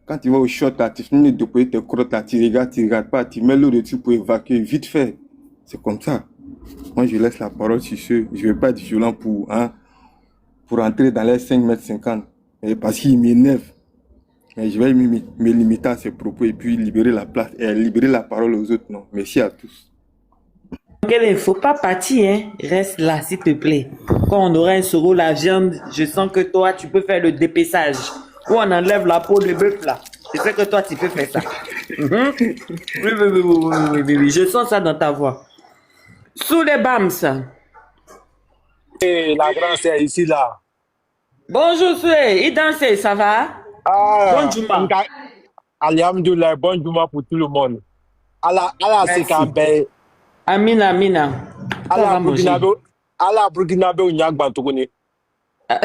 au shot, là, tu finis de déployer tes crottes, là, tu regardes pas, tu mets l'eau dessus pour évacuer, vite fait. C'est comme ça. Moi, je laisse la parole sur ceux. Je ne vais pas être violent pour entrer dans les 5,50 m. Parce qu'il m'énerve. Mais je vais me limiter à ces propos et puis libérer la place et libérer la parole aux autres. Non. Merci à tous. Il ne faut pas partir, hein. Reste là, s'il te plaît. Quand on aura un soro, la viande, je sens que toi, tu peux faire le dépeçage. Ou on enlève la peau de bœuf là. Je sais que toi, tu peux faire ça. Oui. Je sens ça dans ta voix. Sous les bams, ça. Et la grande sœur ici, là. Bonjour, Soué. Il danse, ça va? Ah, Bonjour. Alhamdoulilah, bonjour pour tout le monde. Allah, c'est quand même. Amina. Allah, Burkinabe, ou Nyak Bantoukouni. Ça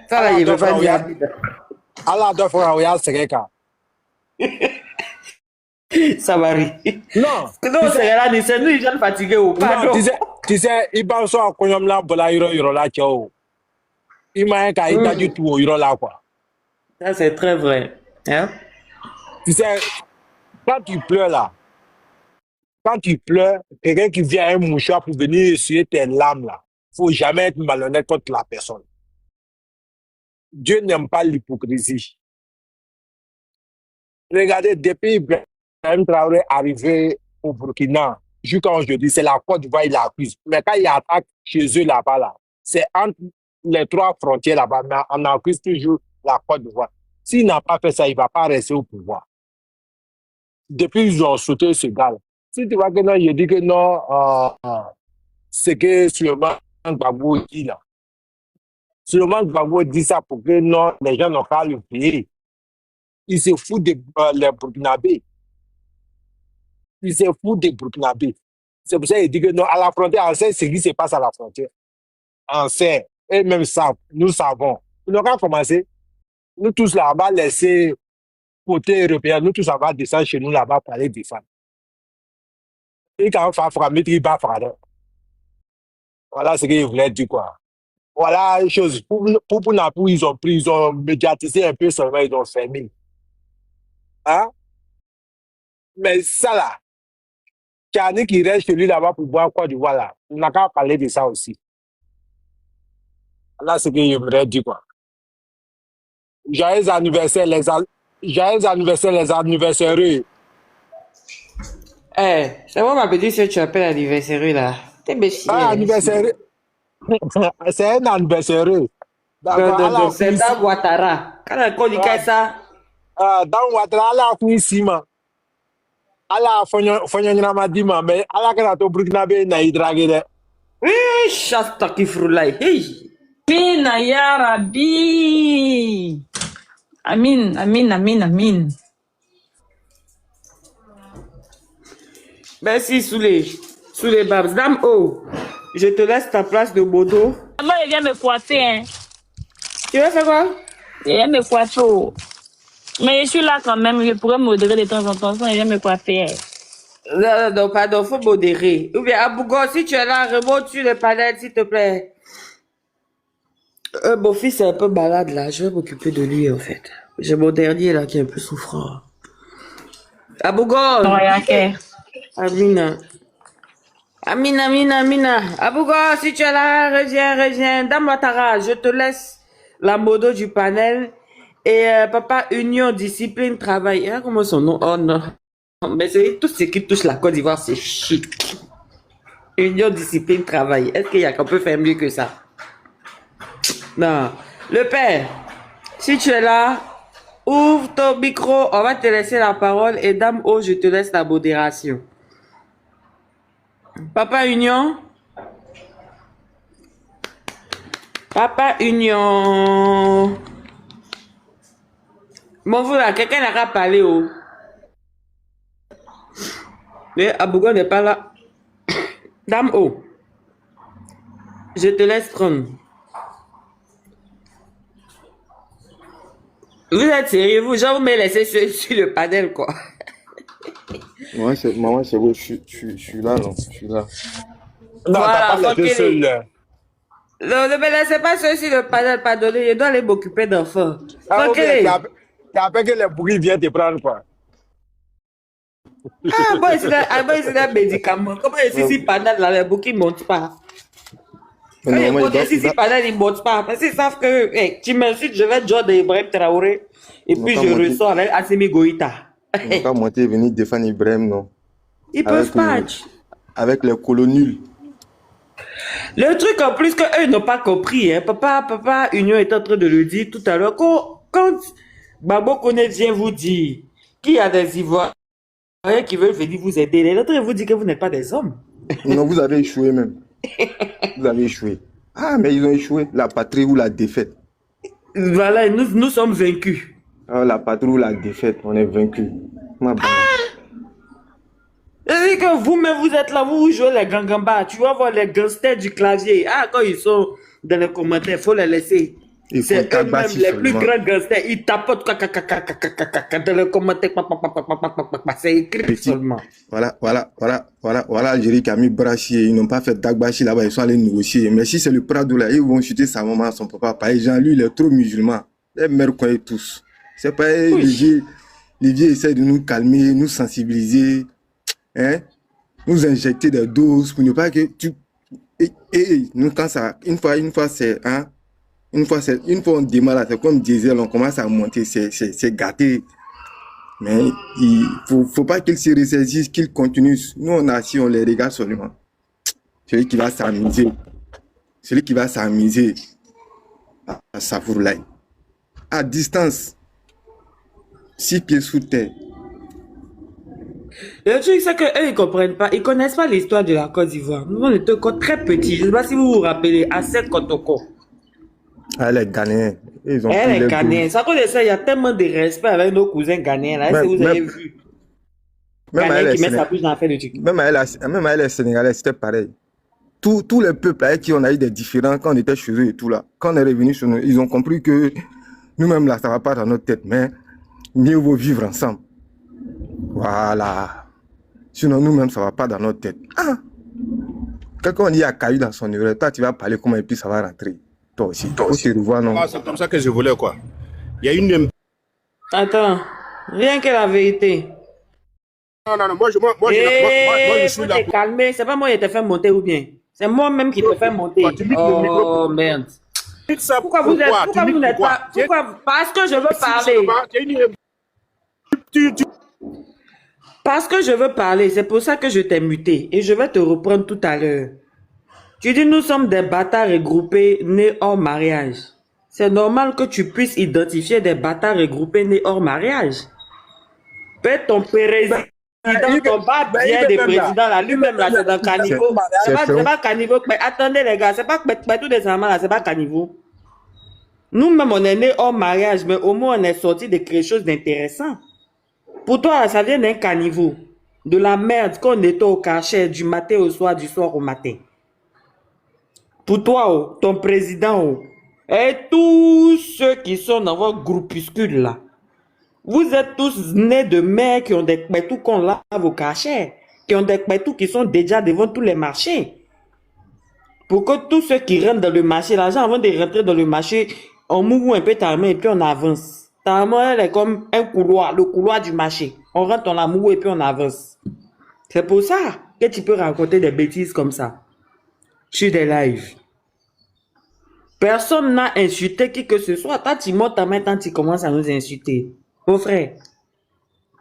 va, il veut pas dire. Allah, deux fois, on a Sereka. Ça va rire. Non. Non, c'est nous, ils viennent fatigués ou pas? Non, tu sais, il pense à quoi on a bola yoro la tchao. Il m'a dit qu'il a du tout yoro là, quoi. Ça, c'est très vrai. Hein? Tu sais, quand tu pleures là, quelqu'un qui vient à un mouchoir pour venir essuyer tes larmes là, faut jamais être malhonnête contre la personne. Dieu n'aime pas l'hypocrisie. Regardez, depuis Ibrahim Traoré arrivé au Burkina, jusqu'à aujourd'hui, c'est la Côte d'Ivoire, il l'accuse. Mais quand il attaque chez eux là-bas, là, c'est entre les trois frontières là-bas, mais on accuse toujours la Côte d'Ivoire. S'il n'a pas fait ça, il ne va pas rester au pouvoir. Depuis, ils ont sauté ce gars-là. Si tu vois que non, il dit que non, c'est que Souleymane Gbagbo dit là. Souleymane Gbagbo dit ça pour que non, les gens n'ont pas le payer. Il se fout des Burkinabés. C'est pour ça qu'il dit que non, à la frontière, on sait ce qui se passe à la frontière. On sait. Et même ça, nous savons. Ils n'ont pas commencé. Nous tous là-bas, laisser côté européen, nous tous là-bas descendre chez nous là-bas pour aller défendre. Et quand on fait frapper, il va frapper. Voilà ce qu'il voulait dire, quoi. Voilà une chose. Pour Napou, ils ont médiatisé un peu seulement, ils ont fermé. Hein? Mais ça là, Tchani qui reste chez lui là-bas pour boire quoi du voilà. On n'a qu'à parler de ça aussi. Là, c'est ce que je voudrais dire, quoi. Joyeux anniversaire, les anniversaires. Eh, c'est moi ma petite soeur, tu appelles anniversaire là. T'es béchier. Ah, anniversaire. C'est un anniversaire. Non, c'est dans Ouattara. Quand on dit ça. Dans Ouattara, là, ici, ala fonyo nyina madima mais ala kana to Burkina be na idrage de. Shasta kifrulai. Hey. Amin, ya Rabbi. Amin, amin, amin, amin. Merci, Soulé Babs. Dame O, je te laisse ta place de Bodo. Maman, il vient me coiffer, hein. Tu veux faire quoi? Il vient me coiffer. Oh. Mais je suis là quand même, je pourrais modérer de temps en temps, il vient me coiffer. Hein. Non, pardon, faut modérer. Ou bien, Abougo, si tu es là, remonte sur le panel, s'il te plaît. Mon fils est un peu malade, là. Je vais m'occuper de lui, en fait. J'ai mon dernier, là, qui est un peu souffrant. Abougo! Amina. Amina. Abougo, si tu es là, reviens. Dame Ouattara, je te laisse la modo du panel. Et papa, Union, Discipline, Travail. Hein, comment son nom? Oh non. Mais c'est tout ce qui touche la Côte d'Ivoire, c'est chic. Union, Discipline, Travail. Est-ce qu'il y a qu'on peut faire mieux que ça? Non. Le père, si tu es là, ouvre ton micro, on va te laisser la parole. Et Dame O, je te laisse la modération. Papa Union. Bon, voilà, quelqu'un n'a qu'à parler. Oh. Mais Abougo n'est pas là. Dame O, je te laisse prendre. Vous êtes sérieux, vous? Genre, vous me laissez sur le panel, quoi. Ouais, maman, c'est bon, je suis là, non, je suis là. Non, Voilà, t'as pas laissé seul. Non, ne me laissez pas sur le panel, pardonnez, je dois aller m'occuper d'enfants. Ah, ok, t'as peur que les bruits viennent te prendre, quoi. Ah, bon, c'est un médicament. Comment est-ce que panel, là, les bouquins ne montent pas? Quand ils montent ici, panel, ils ne montent pas. Parce qu'ils savent que, hey, tu m'insultes, je vais John Ibrahim Traoré, et puis je ressors avec Assimi Goïta. On va pas monter et venir défendre Ibrahim, non. Ils peuvent pas. Avec les colonies. Le truc en plus qu'eux ils n'ont pas compris, hein. Papa Union est en train de le dire tout à l'heure. Quand Babo Kone vient vous dire qu'il y a des Ivoiriens qui veulent venir vous aider, les autres vous disent que vous n'êtes pas des hommes. Non, vous avez échoué même. Vous avez échoué. Ah, mais ils ont échoué. La patrie ou la défaite. Voilà, nous sommes vaincus. Ah, la patrie ou la défaite, on est vaincus. C'est que vous-même, vous êtes là, vous jouez les gangamba. Tu vas voir les gangsters du clavier. Ah, quand ils sont dans les commentaires, il faut les laisser. C'est eux-mêmes les plus grands gangsters. Ils tapotent dans les commentaires. C'est écrit seulement. Voilà Algérie qui a mis Brachi. Ils n'ont pas fait Dagbachi là-bas, ils sont allés négocier. Mais si c'est le Prado là, ils vont chuter sa maman, son papa. Par exemple, lui, il est trop musulman. Les mères connaissent tous. C'est pas les vieux essaient de nous calmer, nous sensibiliser. Hein, nous injecter des doses pour ne pas que tu nous quand ça une fois c'est hein, une fois on démarre là, c'est comme diesel, on commence à monter, c'est gâté, mais il faut pas qu'ils se ressaisissent, qu'ils continuent. Nous on a assis, on les regarde seulement. Celui qui va s'amuser à Safourlaï à distance 6 pieds sous terre. Le truc, c'est qu'eux, ils comprennent pas. Ils connaissent pas l'histoire de la Côte d'Ivoire. Nous, on était encore très petits. Je ne sais pas si vous vous rappelez, à cette Kotoko. Elle est Ghanéenne. Elle est Ghanéenne. Ça cause de ça, il y a tellement de respect avec nos cousins ghanéens. Là, est-ce que vous avez vu? Même Ghanéen qui met sa bouche dans l'affaire de truc. Même elle est sénégalaise, c'était pareil. Tous les peuples avec qui on a eu des différends quand on était chez eux et tout là, quand on est revenu chez nous, ils ont compris que nous-mêmes là, ça va pas dans notre tête, mais mieux vaut vivre ensemble. Voilà. Sinon, nous-mêmes, ça va pas dans notre tête. Ah! Quelqu'un dit a caillou dans son erreur. Toi, tu vas parler comment et puis ça va rentrer. Toi aussi. Toi aussi, revoir, non? Ah, c'est comme ça que je voulais, quoi. Il y a une... Attends. Rien que la vérité. Non, moi, je suis là. Calmer. C'est pas moi qui t'ai fait monter ou bien? C'est moi-même qui t'ai fait monter. Oh, merde. Pourquoi vous n'êtes pas... Parce que je veux parler. Parce que je veux parler, c'est pour ça que je t'ai muté et je vais te reprendre tout à l'heure. Tu dis nous sommes des bâtards regroupés nés hors mariage. C'est normal que tu puisses identifier des bâtards regroupés nés hors mariage. Peut-être ton président président, ton pas bien des présidents là, lui-même là, c'est dans caniveau. C'est pas caniveau. Mais attendez les gars, c'est pas tout décemment là, c'est pas caniveau. Nous-mêmes, on est nés hors mariage, mais au moins on est sorti de quelque chose d'intéressant. Pour toi, ça vient d'un caniveau. De la merde qu'on était au cachet du matin au soir, du soir au matin. Pour toi, oh, ton président, oh, et tous ceux qui sont dans votre groupuscule là, vous êtes tous nés de mères qui ont des pétous qu'on lave au cachet, qui ont des pétous qui sont déjà devant tous les marchés. Pour que tous ceux qui rentrent dans le marché, l'argent avant de rentrer dans le marché, on mouille un peu ta main et puis on avance. Ta main, elle est comme un couloir, le couloir du marché. On rentre, on la mouille et puis on avance. C'est pour ça que tu peux raconter des bêtises comme ça. Sur des lives. Personne n'a insulté qui que ce soit. Toi, tu montes ta main quand tu commences à nous insulter. Mon frère,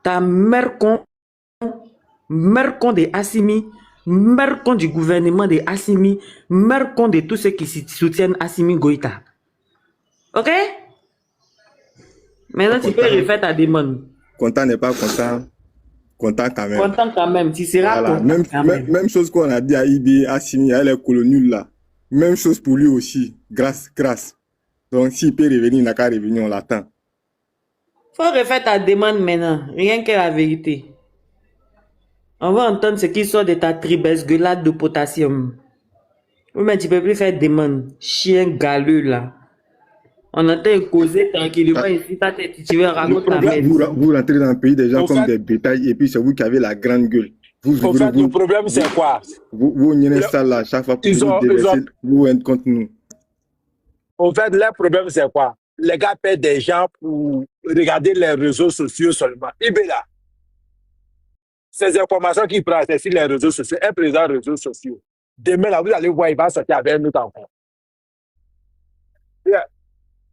ta mère con de Assimi, mère con du gouvernement de Assimi, mère con de tous ceux qui soutiennent Assimi Goïta. Ok? Maintenant, tu peux refaire ta demande. Content n'est pas content. Content quand même. Content quand même. Tu seras Voilà. content quand même. Même chose qu'on a dit à Ibi, Assimi, à les colonies là. Même chose pour lui aussi. Grâce. Donc, s'il peut revenir, il n'a qu'à revenir, on l'attend. Faut refaire ta demande maintenant. Rien que la vérité. On va entendre ce qui sort de ta tribesgueulade de potassium. Oui, mais tu peux plus faire demande. Chien galeux là. On entend causer tranquillement ici. Tu veux raconter ta mère. Vous rentrez dans le pays des gens comme des bétails et puis c'est vous qui avez la grande gueule. Le problème, c'est quoi? Vous n'y êtes là à chaque fois pour vous délaisser, vous êtes contre nous. En fait, le problème, c'est quoi? Les gars paient des gens pour regarder les réseaux sociaux seulement. Ibela, ces informations qu'il prend, c'est sur les réseaux sociaux, un président des réseaux sociaux. Demain, là, vous allez voir, il va sortir avec un autre enfant.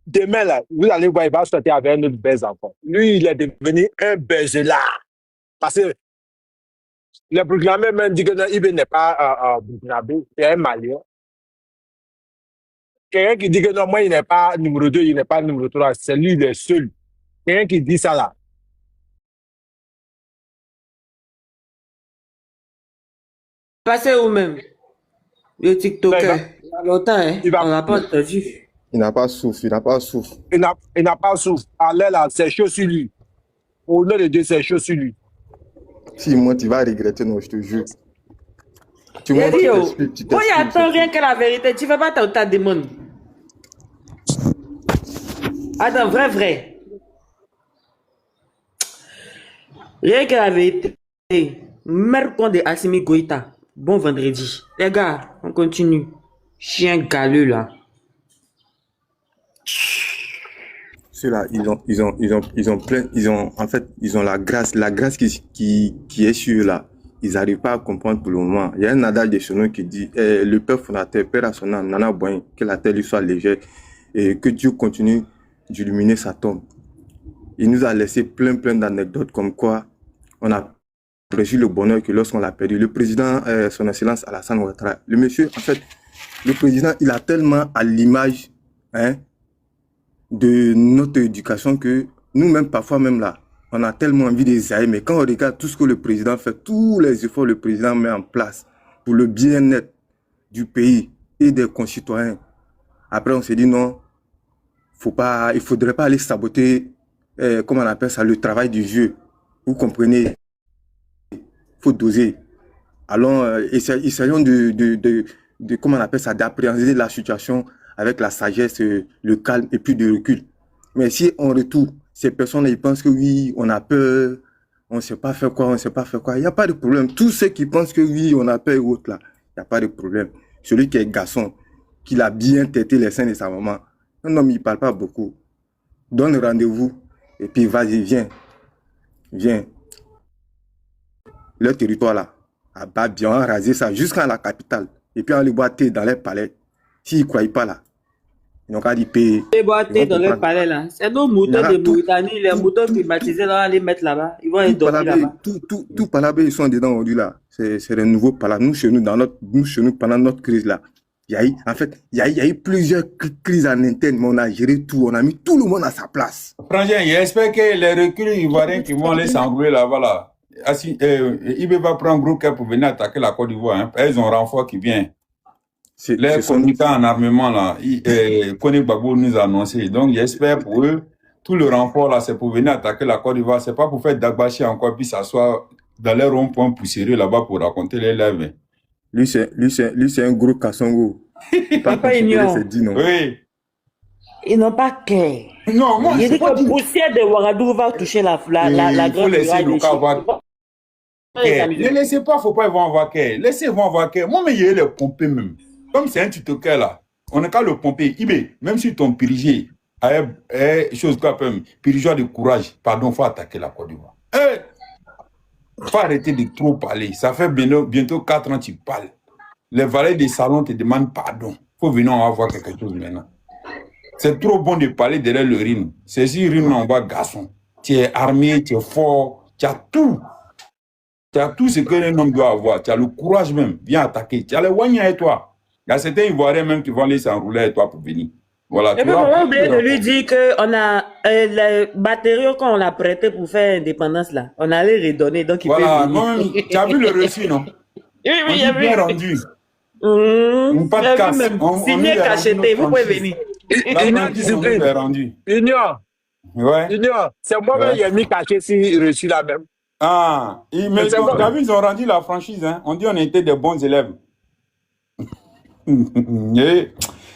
Demain, là, vous allez voir, il va sortir avec un autre bel enfant. Lui, il est devenu un là. Parce que le proclamé même dit que non, Ibé n'est pas burkinabé, c'est un Malien. Quelqu'un qui dit que non, moi, il n'est pas numéro 2, il n'est pas numéro 3, c'est lui le seul. Quelqu'un qui dit ça là. Passez où même? Le TikToker. Il y a longtemps, hein? On n'a pas entendu. Il n'a pas souffle. Il n'a pas souffle. Allez là, c'est chaud sur lui. Au nom de Dieu, c'est chaud sur lui. Si moi, tu vas regretter, non, je te jure. Tu moi, il attend rien que la vérité. Tu ne fais pas ta demande. Attends, vrai. Rien que la vérité. Mercon de Assimi Goïta. Bon vendredi. Les gars, on continue. Chien galeux là. Ceux-là, ils ont la grâce qui est sur eux là. Ils n'arrivent pas à comprendre pour le moment. Il y a un adage de chez nous qui dit le père fondateur, père à son âme, Nana Boyen, que la terre lui soit légère et que Dieu continue d'illuminer sa tombe. Il nous a laissé plein d'anecdotes comme quoi on a reçu le bonheur que lorsqu'on l'a perdu. Le président, son excellence Alassane Ouattara, le monsieur, en fait, le président, il a tellement à l'image de notre éducation que nous-mêmes, parfois même là, on a tellement envie de zaïr, mais quand on regarde tout ce que le président fait, tous les efforts que le président met en place pour le bien-être du pays et des concitoyens, après on s'est dit non, il faudrait pas aller saboter, comment on appelle ça, le travail du vieux. Vous comprenez? Il faut doser. Alors, essayons de comment on appelle ça, d'appréhender la situation avec la sagesse, le calme et puis de recul. Mais si on retourne, ces personnes, ils pensent que oui, on a peur, on ne sait pas faire quoi, il n'y a pas de problème. Tous ceux qui pensent que oui, on a peur ou autre là, il n'y a pas de problème. Celui qui est garçon, qui l'a bien têté les seins de sa maman, un homme, il ne parle pas beaucoup. Donne rendez-vous et puis vas-y, viens. Leur territoire là, à Babia, on a rasé ça jusqu'à la capitale. Et puis on les boitait dans les palais. S'ils ne croient pas là, ils n'ont qu'à dire payer. Les boités dans les palais là, c'est nos moutons de Mauritanie, les moutons climatisés là, on va les mettre là-bas. Ils vont aller dormir là-bas. Tout palabé, ils sont dedans aujourd'hui là. C'est le nouveau palabé. Nous, chez nous, pendant notre crise là, il y a eu plusieurs crises en interne, mais on a géré tout. On a mis tout le monde à sa place. Frangin, j'espère que les reculs ivoiriens qui vont aller s'engouiller là-bas là, IB va prendre un gros cœur pour venir attaquer la Côte d'Ivoire. Hein. Ils ont un renfort qui vient. Les syndicats en armement, là, Kone Gbagbo nous a annoncé. Donc, j'espère pour eux, tout le renfort, là, c'est pour venir attaquer la Côte d'Ivoire. C'est pas pour faire Dagbashi encore, puis s'asseoir dans les ronds-points poussiéreux là-bas pour raconter les lèvres. Lui, c'est un gros Kassongo. Papa Ignon. Oui. Ils n'ont pas qu'à. Non, moi, il dit que la poussière de Ouagadougou va toucher la grande muraille de Chine. Ne laissez pas, faut pas ils vont avoir qu'à. Laissez ils vont avoir qu'à. Moi, mais il y a le pomper même. Comme c'est un tutoquet là, on n'a qu'à le pomper. Ibé, même si ton pirigé a chose quoi, pirigé de courage, pardon, faut attaquer la Côte d'Ivoire. Faut arrêter de trop parler. Ça fait bientôt 4 ans que tu parles. Les valets des salons te demandent pardon. Faut venir en avoir quelque chose maintenant. C'est trop bon de parler derrière le rime. C'est si rime en bas, garçon. Tu es armé, tu es fort, tu as tout. Tu as tout ce qu'un homme doit avoir. Tu as le courage même. Viens attaquer. Tu as les wagnas et toi. Il y a certains Ivoiriens même qui vont laisser enrouler avec toi pour venir. Voilà. Et puis, on a oublié de lui dire qu'on a les batteries qu'on l'a prêté pour faire l'indépendance là. On allait redonner. Donc, il voilà. peut venir. Tu as vu le reçu, non? Oui, il y a vu. Bien rendu. Pas de casse. Signé cacheté. Vous pouvez venir. Ignon. Ouais. Ignon. C'est moi-même qui ai mis caché si reçu la même. Ah, mais ils ont rendu la franchise. Hein. On dit on était des bons élèves.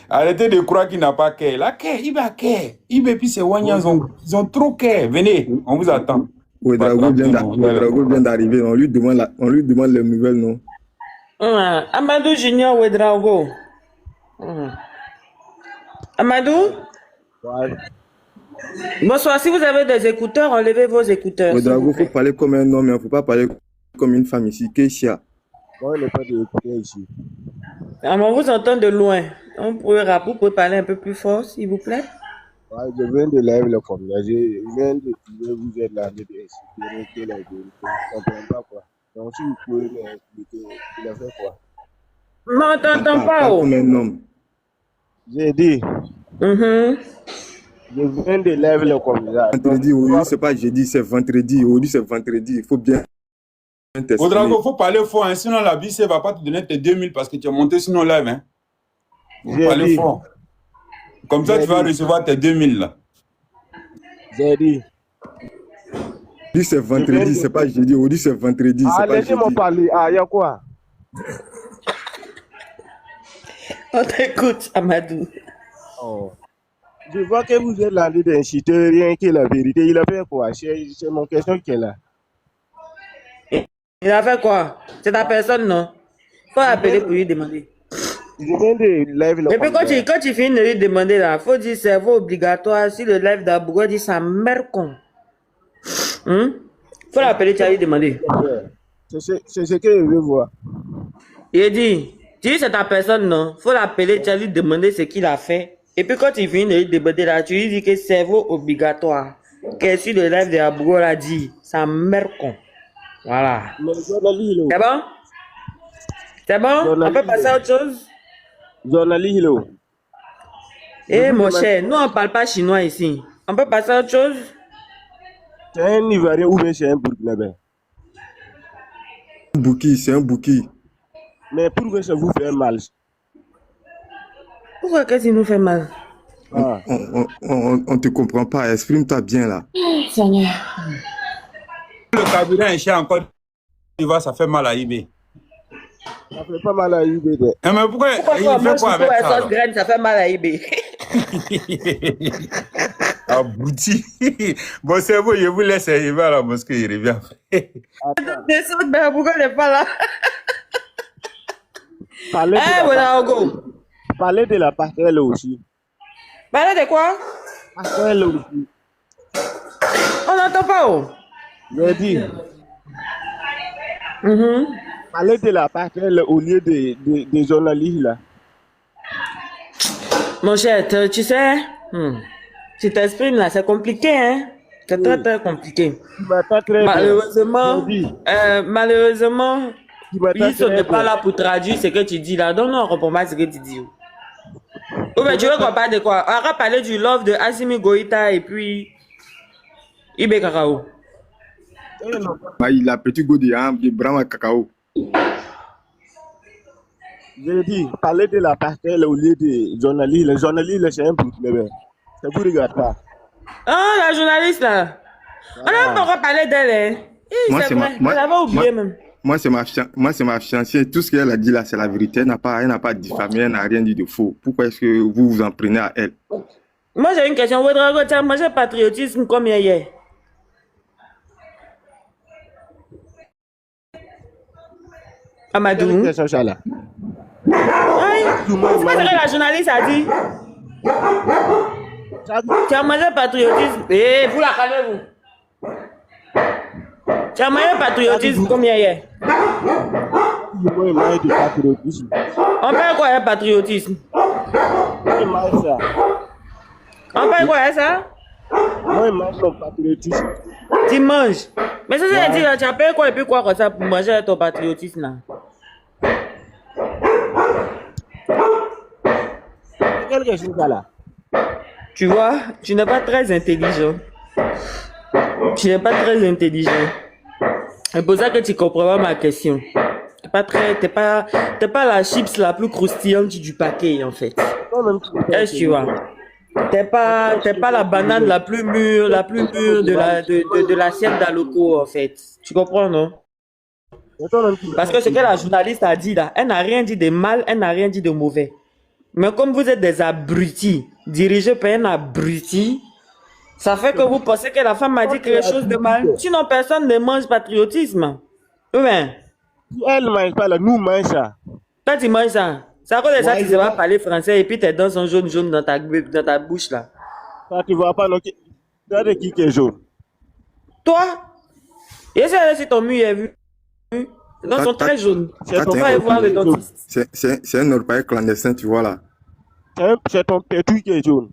Arrêtez de croire qu'il n'a pas qu'à. La qu'à, il va qu'à. Il puis ses Wanyans, ils ont trop qu'à. Venez, on vous attend. Ouedraogo vient d'arriver. On lui demande les nouvelles, non? Amadou Junior Ouedraogo. Amadou? Ouais. Bonsoir, si vous avez des écouteurs, enlevez vos écouteurs. Ouedraogo, il faut parler comme un homme, il ne faut pas parler comme une femme ici. Keisha. Moi, il n'y a pas d'écouteurs ici. On vous entend de loin. Vous pouvez parler un peu plus fort, s'il vous plaît? Ouais, je viens de lève le formulaire. Je viens de vous êtes là, de sécurité, la vérité. Je ne comprends pas quoi. Donc, si vous pouvez m'expliquer, il a fait quoi? Non, on t'entend pas. Comme un homme. J'ai dit. Je viens de lève le formulaire. Vendredi, aujourd'hui, c'est pas jeudi, c'est vendredi. Aujourd'hui, c'est vendredi. Il faut bien. Ouedraogo, il faut parler fort, hein, sinon la BC ne va pas te donner tes 2000 parce que tu as monté sinon live. Hein. Il faut parler fort. Comme ça, tu vas recevoir tes 2000 là. J'ai dit. Aujourd'hui, c'est vendredi, c'est pas jeudi. Aujourd'hui, c'est vendredi. Ah, laissez-moi parler. Ah, il y a quoi? On t'écoute, Amadou. Oh. Je vois que vous êtes là d'inciter rien que la vérité. Il a fait quoi? C'est mon question qui est là. Il a fait quoi? C'est ta personne, non? Faut appeler pour lui demander. Je viens de live le. Et puis quand tu finis de lui demander là, faut dire cerveau obligatoire. Si le live d'Abougo dit sa mère con. Faut l'appeler, tu vas lui demander. C'est ce que je veux voir. Il dit, tu dis c'est ta personne, non? Faut l'appeler, tu vas lui demander ce qu'il a fait. Et puis quand tu finis de lui demander là, tu lui dis que cerveau obligatoire. Que si le live d'Abougo l'a dit, sa mère con. Voilà. C'est bon? C'est bon? On peut passer à autre chose? Eh mon cher, nous on parle pas chinois ici. On peut passer à autre chose? C'est un Ivoirien ou bien c'est un Burkinabé? C'est un bouki. Mais pourquoi ça vous fait mal? Pourquoi qu'est-ce qui nous fait mal? On te comprend pas. Exprime-toi bien là. Seigneur. Le carburant est cher encore. Ça fait mal à IB. Ça fait pas mal à IB. Mais pourquoi il fait quoi avec ça? Graine, ça fait mal à IB. Abouti. Bon, c'est bon, je vous laisse arriver à la mosquée, il revient. Descends, mais pourquoi il n'est pas là? Parlez de la passerelle aussi. Parlez de quoi? Passerelle aussi. On n'entend pas où? J'ai dit. Parlez de la passerelle au lieu des journalistes là. Mon cher, tu sais, tu t'exprimes là, c'est compliqué, hein? C'est très très compliqué. Malheureusement, ils sont pas là pour traduire ce que tu dis là. Donc, non, on ne comprend pas ce que tu dis. Ou bien tu veux qu'on parle de quoi? On va parler du love de Assimi Goïta et puis Ibe Kakao. Il a petit goût de Brahma cacao. J'ai dit, parler de la passerelle au lieu de journaliste. Le journaliste, c'est un bout. C'est pour regarder ça. Ah, la journaliste là. On n'a pas encore parlé d'elle. Hein. Moi, C'est vrai, on l'avait oublié même. Moi, c'est ma fiancée. Tout ce qu'elle a dit là, c'est la vérité. Elle n'a pas diffamé, elle n'a rien dit de faux. Pourquoi est-ce que vous vous en prenez à elle? Moi, j'ai une question. Ouedraogo, tu as mangé patriotisme combien hier? Amadou. Quelle question ça là? Oui. C'est pas ce que la journaliste a dit. Tu as mangé patriotisme. Eh, vous la calmez-vous. Tu as mangé patriotisme combien hier? Moi, il m'a dit patriotisme. On parle quoi, patriotisme? Il m'a dit ça. On parle quoi, ça? Moi, il m'a dit patriotisme. Tu manges. Mais ça, c'est dit là, tu as payé quoi et puis quoi comme ça pour manger ton patriotisme là? Quelle question ça là? Tu vois, tu n'es pas très intelligent. Tu n'es pas très intelligent. C'est pour ça que tu comprends pas ma question. T'es pas la chips la plus croustillante du paquet en fait. Est-ce que tu vois? T'es pas la banane la plus mûre de l'assiette d'Aloko en fait. Tu comprends non? Parce que ce que la journaliste a dit là, elle n'a rien dit de mal, elle n'a rien dit de mauvais. Mais comme vous êtes des abrutis, dirigés par un abruti, ça fait que vous pensez que la femme a dit quelque chose de mal. Sinon, personne ne mange patriotisme. Oui. Elle ne mange pas là, nous mangeons ça. Quand tu manges ça, c'est à cause de ça que tu ne sais pas parler français et puis tes dents sont jaunes dans ta bouche là. Ça, tu ne vois pas, non? Regarde qui est jaune. Toi? Et si ton mur est vu? Les dents sont très jaunes. On va aller voir le dentiste. C'est un orpailleur clandestin, tu vois là. C'est ton pétou qui est jaune.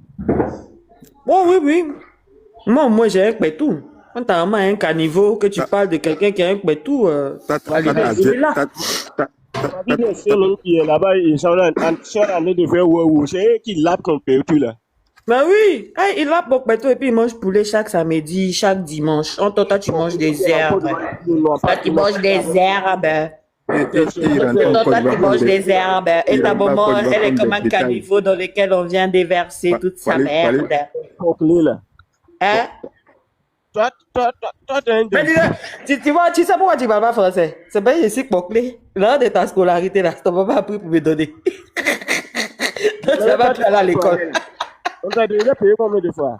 Oh oui. Moi j'ai un pétou. Quand t'as un caniveau, que tu parles de quelqu'un qui a un pétou, C'est l'homme qui est là-bas, ils sont en train de faire ouah, c'est qui lave ton pétou là. Ben oui, il lave mon pétou et puis il mange poulet chaque samedi, chaque dimanche. En toi, tu manges des herbes. Toi, tu manges des herbes. Toi, tu manges des herbes. Et ta maman, elle est comme un caniveau dans lequel on vient déverser toute sa merde. Hein? Toi, t'es un tu vois, tu sais pourquoi tu parles pas français? C'est bien ici que mon clé. Lors de ta scolarité, là, ton papa a pris pour me donner. Donc, tu vas pas aller à l'école. On t'a déjà payé combien de fois?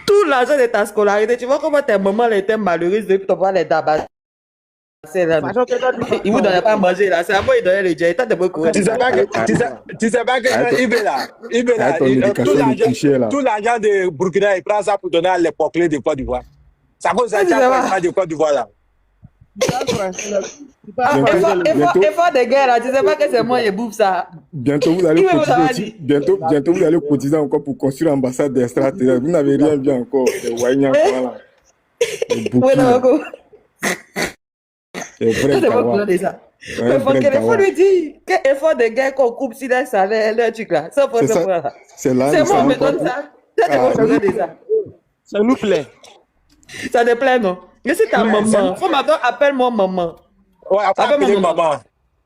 Tout l'argent de ta scolarité, tu vois comment tes mamans étaient malheureuses depuis ton papa les tabasser. Il vous donnait pas à manger là, c'est à moi il donnait le jet. Tu sais pas que il veut là, tout l'argent de Burkina, il prend ça pour donner à l'époque de Côte d'Ivoire. Ça cause ça de Côte d'Ivoire là. Effort de guerre là, tu sais pas que c'est moi qui bouffe ça. Bientôt vous allez cotiser encore pour construire l'ambassade d'extraterrestres. Vous n'avez rien vu encore. Il faut lui dire quel effort de guerre qu'on coupe si les salaires, le truc là. C'est moi qui me donne ça. Ça nous plaît. Ça te plaît, non? Mais c'est ta maman. Faut maintenant appelle-moi maman. Ouais, appelle maman.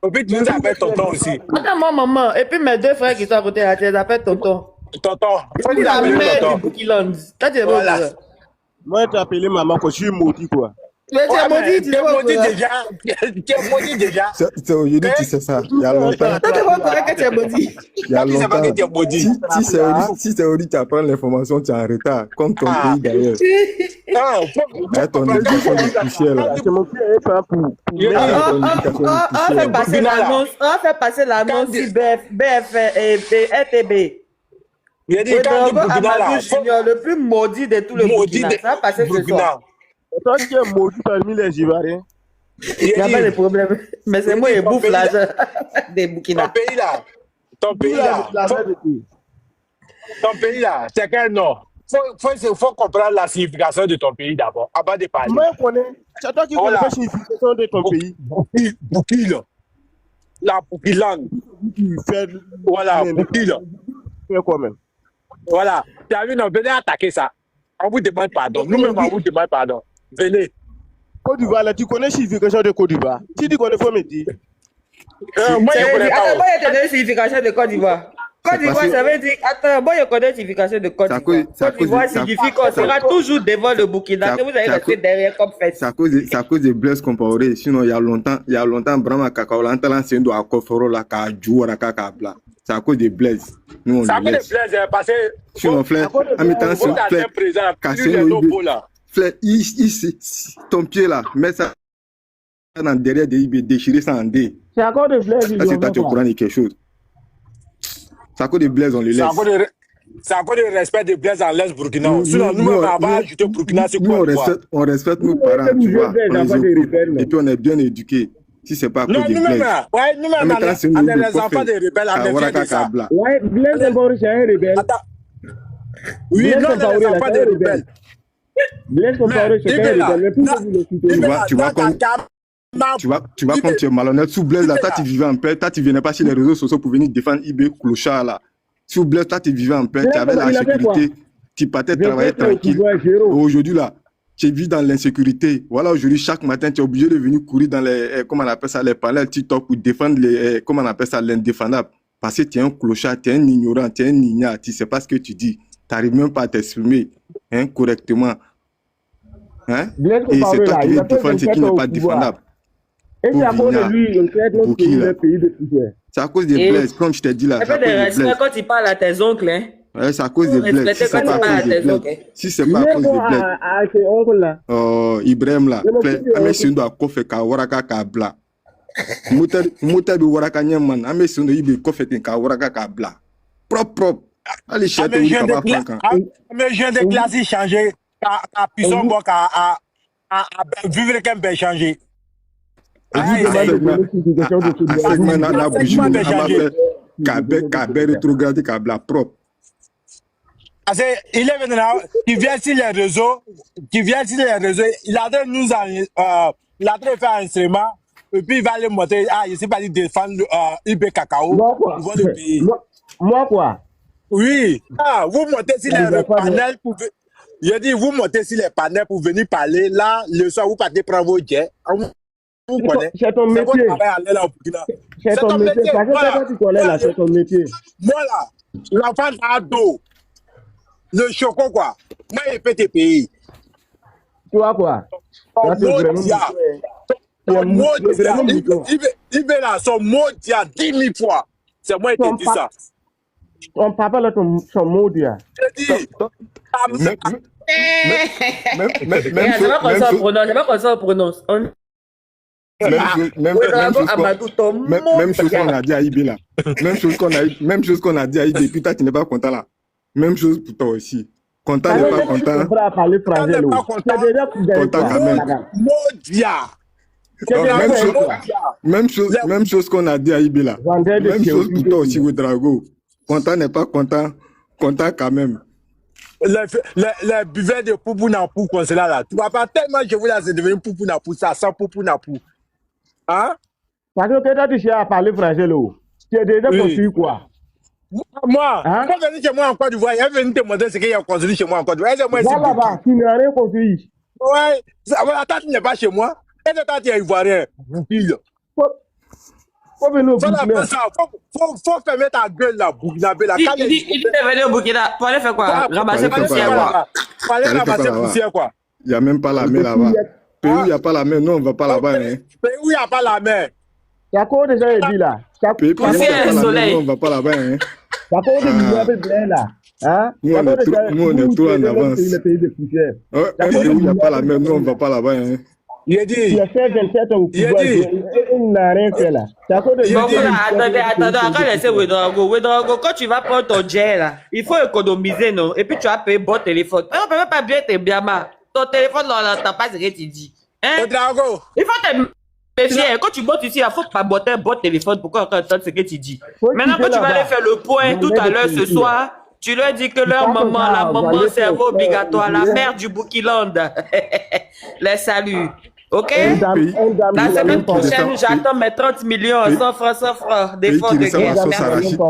Et puis tu nous appelles tonton aussi. Appelle-moi maman. Et puis mes deux frères qui sont à côté là, tu les appelles tonton. Tonton. C'est la mère du Boukiland. Moi, tu as appelé maman quand je suis maudit quoi. Mais tu es maudit, tu es maudit déjà. C'est aujourd'hui tu sais ça. Il y a longtemps. Tu te vois que tu es maudit. Il y a longtemps. Si c'est aujourd'hui tu apprends l'information, tu es en retard. Comme ton pays d'ailleurs. Ton éducation du coucher là. C'est mon père est pas pour. On fait passer l'annonce du BF et RTB. Amadou Junior, le plus maudit de tout le Burkina. Ça va passer ce soir. Toi qui es maudit parmi les Ivoiriens. Il n'y a pas de problème. Mais c'est moi qui bouffe l'argent des Burkina. Ton pays là, c'est quel nom? Faut comprendre la signification de ton pays d'abord, avant de parler. Moi, je connais. C'est toi qui connais la signification de ton pays. Boukil. La Boukiland. Voilà, Boukil. Fais quoi même? Voilà. Tu as vu, non, venez attaquer ça. On vous demande pardon. Nous-mêmes, on vous demande pardon. Venez. Côte d'Ivoire, là, tu connais signification de Côte d'Ivoire? Si tu connais, faut me dire. Moi, je connais Attends, pas. moi, je connais la signification de Côte d'Ivoire. Côte d'Ivoire, ça veut dire... Attends, moi, je connais la signification de Côte d'Ivoire. Côte d'Ivoire signifie qu'on sera toujours devant le Burkina, que vous allez rester derrière comme fait. C'est à cause des Blaise Compaoré. Sinon, il y a longtemps, Brahma Kakaola, Antalan Sendo à Koforo, la Kajouara Kakabla. C'est à cause des Blaise. Nous, on Ça les fait des laisse. Blaise, parce que. Sinon, frère, en même temps, Vous frère, êtes présent, casser plus les nos lobos là. frère, ton pied là, mets ça dans derrière des IB, déchirer ça en dé. C'est à cause de Blaise. Là, c'est toi, tu es au courant de quelque chose. C'est à cause des Blaise, on les laisse. C'est à cause du respect des Blaise en l'Est Burkina. Sinon, nous-mêmes, avant, j'étais Burkina, c'est quoi? On respecte nos parents, tu vois. Et puis, on est bien éduqués. Si c'est pas à cause Non, des nous-mêmes, Blaise. ouais, nous-mêmes, on est les enfants des rebelles, on est fiers de ça. Ouais, Blaise Compaoré, c'est un rebelle. Attends. Oui, non, on est les enfants des rebelles. Blaise Compaoré, c'est un rebelle. Tu vois comme tu es malhonnête. Sous Blaise, là, toi, tu vivais en paix. Toi, tu venais pas sur les réseaux sociaux pour venir défendre IB Clochard, là. Sous Blaise, toi, tu vivais en paix. Tu avais la sécurité. Tu partais travailler tranquille. Aujourd'hui, là, tu vis dans l'insécurité. Voilà, aujourd'hui, chaque matin, tu es obligé de venir courir dans les, comment on appelle ça, les panels TikTok pour défendre les, comment on appelle ça, l'indéfendable. Parce que tu es un clochard, tu es un ignorant, tu es un ignare, tu ne sais pas ce que tu dis. Tu n'arrives même pas à t'exprimer correctement. Hein? Et c'est toi qui viens défendre ce qui n'est pas défendable. Et c'est à cause de lui, on traite notre pays le pays de poussière. C'est à cause des Blaise, comme je t'ai dit là. Ça fait des respects quand tu parles à tes oncles, hein. Ouais, c'est à cause des Blaise. Si c'est pas à cause des Blaise. Si c'est pas à cause des Blaise. Oh, Ibrahim là. Ame sindo a kofe ka waraka ka bla. Muta bi waraka nyeman. Ame sindo ibe kofe ka waraka ka bla. Propre. Allez, chete ou ka ba frankan. Mais je viens de classer changer. Ka puissant bon ka vivre qu'un ben changer. Segment na bougie. Kabe rétrograde ka bla propre. Parce qu'il est maintenant, il vient sur les réseaux, il a de nous, il a de faire un instrument, et puis il va aller monter, il sait pas dire défendre IB Cacao, pour le pays. Moi quoi? Oui, vous montez sur les panels pour, je dis, vous montez sur les panels pour venir parler, là, le soir, vous partez prendre vos jets, vous connaissez. C'est ton métier. C'est ton métier, parce que tu connais là, c'est ton métier. Moi là, l'enfant d'ado, le choco quoi. Moi, il peut te payer. Tu vois quoi? Il veut là, son mot dia 10 000 fois. C'est moi qui te dis ça. Ton papa là, son mot dia. Je dis. C'est pas comme ça on prononce. Même chose qu'on a dit à IB là. Même chose qu'on a dit à IB. Putain, tu n'es pas content là. Même chose pour toi aussi. Content n'est pas content. Content quand même. Même chose qu'on a dit à IB là. Même chose pour toi aussi, Ouedraogo. Content n'est pas content. Content quand même. Les buveurs de poupou na pou comme cela là. Tu vas pas tellement je vous là, c'est devenu poupou na pou, ça sent poupou na pou. Hein? Parce que toi, tu sais à parler français là. Tu es déjà construit quoi? Moi, quand je viens chez moi en Côte d'Ivoire, elle vient te demander ce qu'il y a construit chez moi en Côte d'Ivoire. Là-bas, tu n'as rien construit. Ouais, attends, tu n'es pas chez moi. Et toi, tu es ivoirien. Boukille. Faut fermer ta gueule là, Boukinabe là. Il dit de venir au Burkina. Pour aller faire quoi? Ramasser poussière quoi? Pour aller ramasser poussière quoi? Il n'y a même pas la mer là-bas. Pays où il n'y a pas la mer, non, on ne va pas là-bas. Pays où il n'y a pas la mer. C'est à cause de ça, il dit là. Pays où il n'y a pas la mer, on ne va pas là-bas. C'est à cause de ça, là. Hein? Nous, on est trop en avance. Pays où il n'y a pas la mer, nous, on ne va pas là-bas. Il a dit. Il a fait 27 ans au pouvoir. Il n'a rien fait là. C'est à cause de ça. Attendez, encore laisser Ouedraogo. Quand tu vas prendre ton jet là, il faut économiser, non? Et puis tu vas payer bon téléphone. On ne peut même pas bien tes biamas. Ton téléphone, on n'entend pas ce que tu dis. Hein? Il faut te méfier. Quand tu bottes ici, il faut pas botter un bon téléphone pour qu'on entende ce que tu dis. Maintenant, quand tu vas aller faire le point tout à l'heure ce soir, tu leur dis que leur maman, la maman cerveau obligatoire, la mère du Burkiland, les salue. Ok? La semaine prochaine, j'attends mes 30 millions, 100 francs, des fonds de guerre.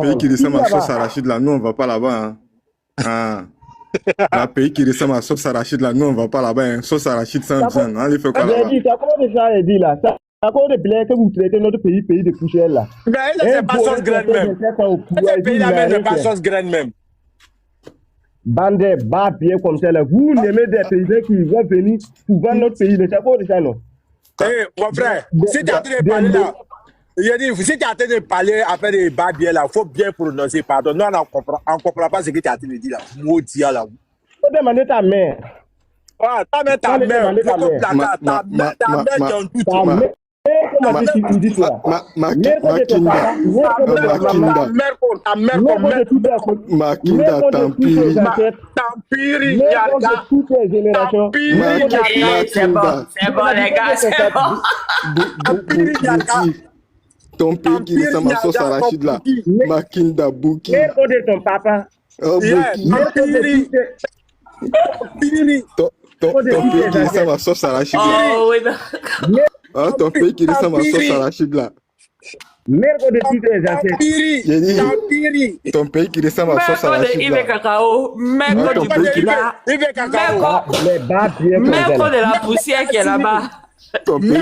Pays qui descend en sauce arachide là, nous, on ne va pas là-bas. Un pays qui ressemble à sauce arachide, là, nous, on va pas là-bas, hein. Sauce arachide sans viande. On les fait quoi J'ai là-bas? dit, c'est à cause de ça, j'ai dit là. C'est à cause de Blair que vous traitez notre pays de poussière là. Mais elle, c'est pas sauce graine même. Ce pays-là même, c'est pas sauce graine même. Bande bas pieds comme ça là. Vous n'aimez des paysans qui vont venir pour vendre notre pays. Mais c'est à cause de ça, non? Eh, mon frère, si tu es en train de parler là, il dit, si tu es en train de parler après des bas bien là, il faut bien prononcer, pardon. Nous, on ne comprend pas ce que tu es en train de dire là. Maudit là. Faut demander ta mère. Ah, ta mère, ta mère, ta mère, qui ont tout. Ta mère, comment tu dis toi? Makinda, Tampiri, C'est bon, les gars, c'est bon. Ton pays qui ressemble à sauce arachide là. Makinda, Bouki. Mère de ton papa. Oh, Bouki. Ton pays qui ressemble à sauce arachide là. Oh, oui, oh, ton pays qui ressemble à sauce arachide là. Mère de toutes les affaires. Ton pays qui ressemble à sauce arachide là. Mère cacao. Mère du Burkina. Mère de la poussière qui est là-bas. Ton pays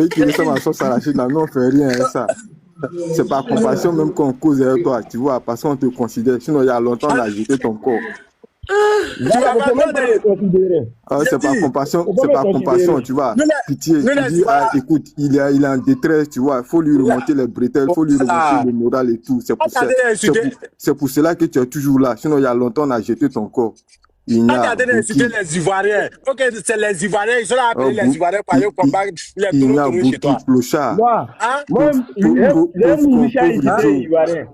qui ressemble à sauce arachide là. Non, on fait rien hein, ça. C'est par compassion même qu'on cause avec toi, tu vois, parce qu'on te considère. Sinon, il y a longtemps, on a jeté ton corps. C'est par compassion, tu vois. Pitié, tu dis, ah, écoute, il est en détresse, tu vois, il faut lui remonter les bretelles, il faut lui remonter le moral et tout. C'est pour cela que tu es toujours là. Sinon, il y a longtemps, on a jeté ton corps. Il y a les Ivoiriens. Ok, c'est les Ivoiriens, ils sont là appelés les Ivoiriens pour aller combattre les tournois chez toi. Moi,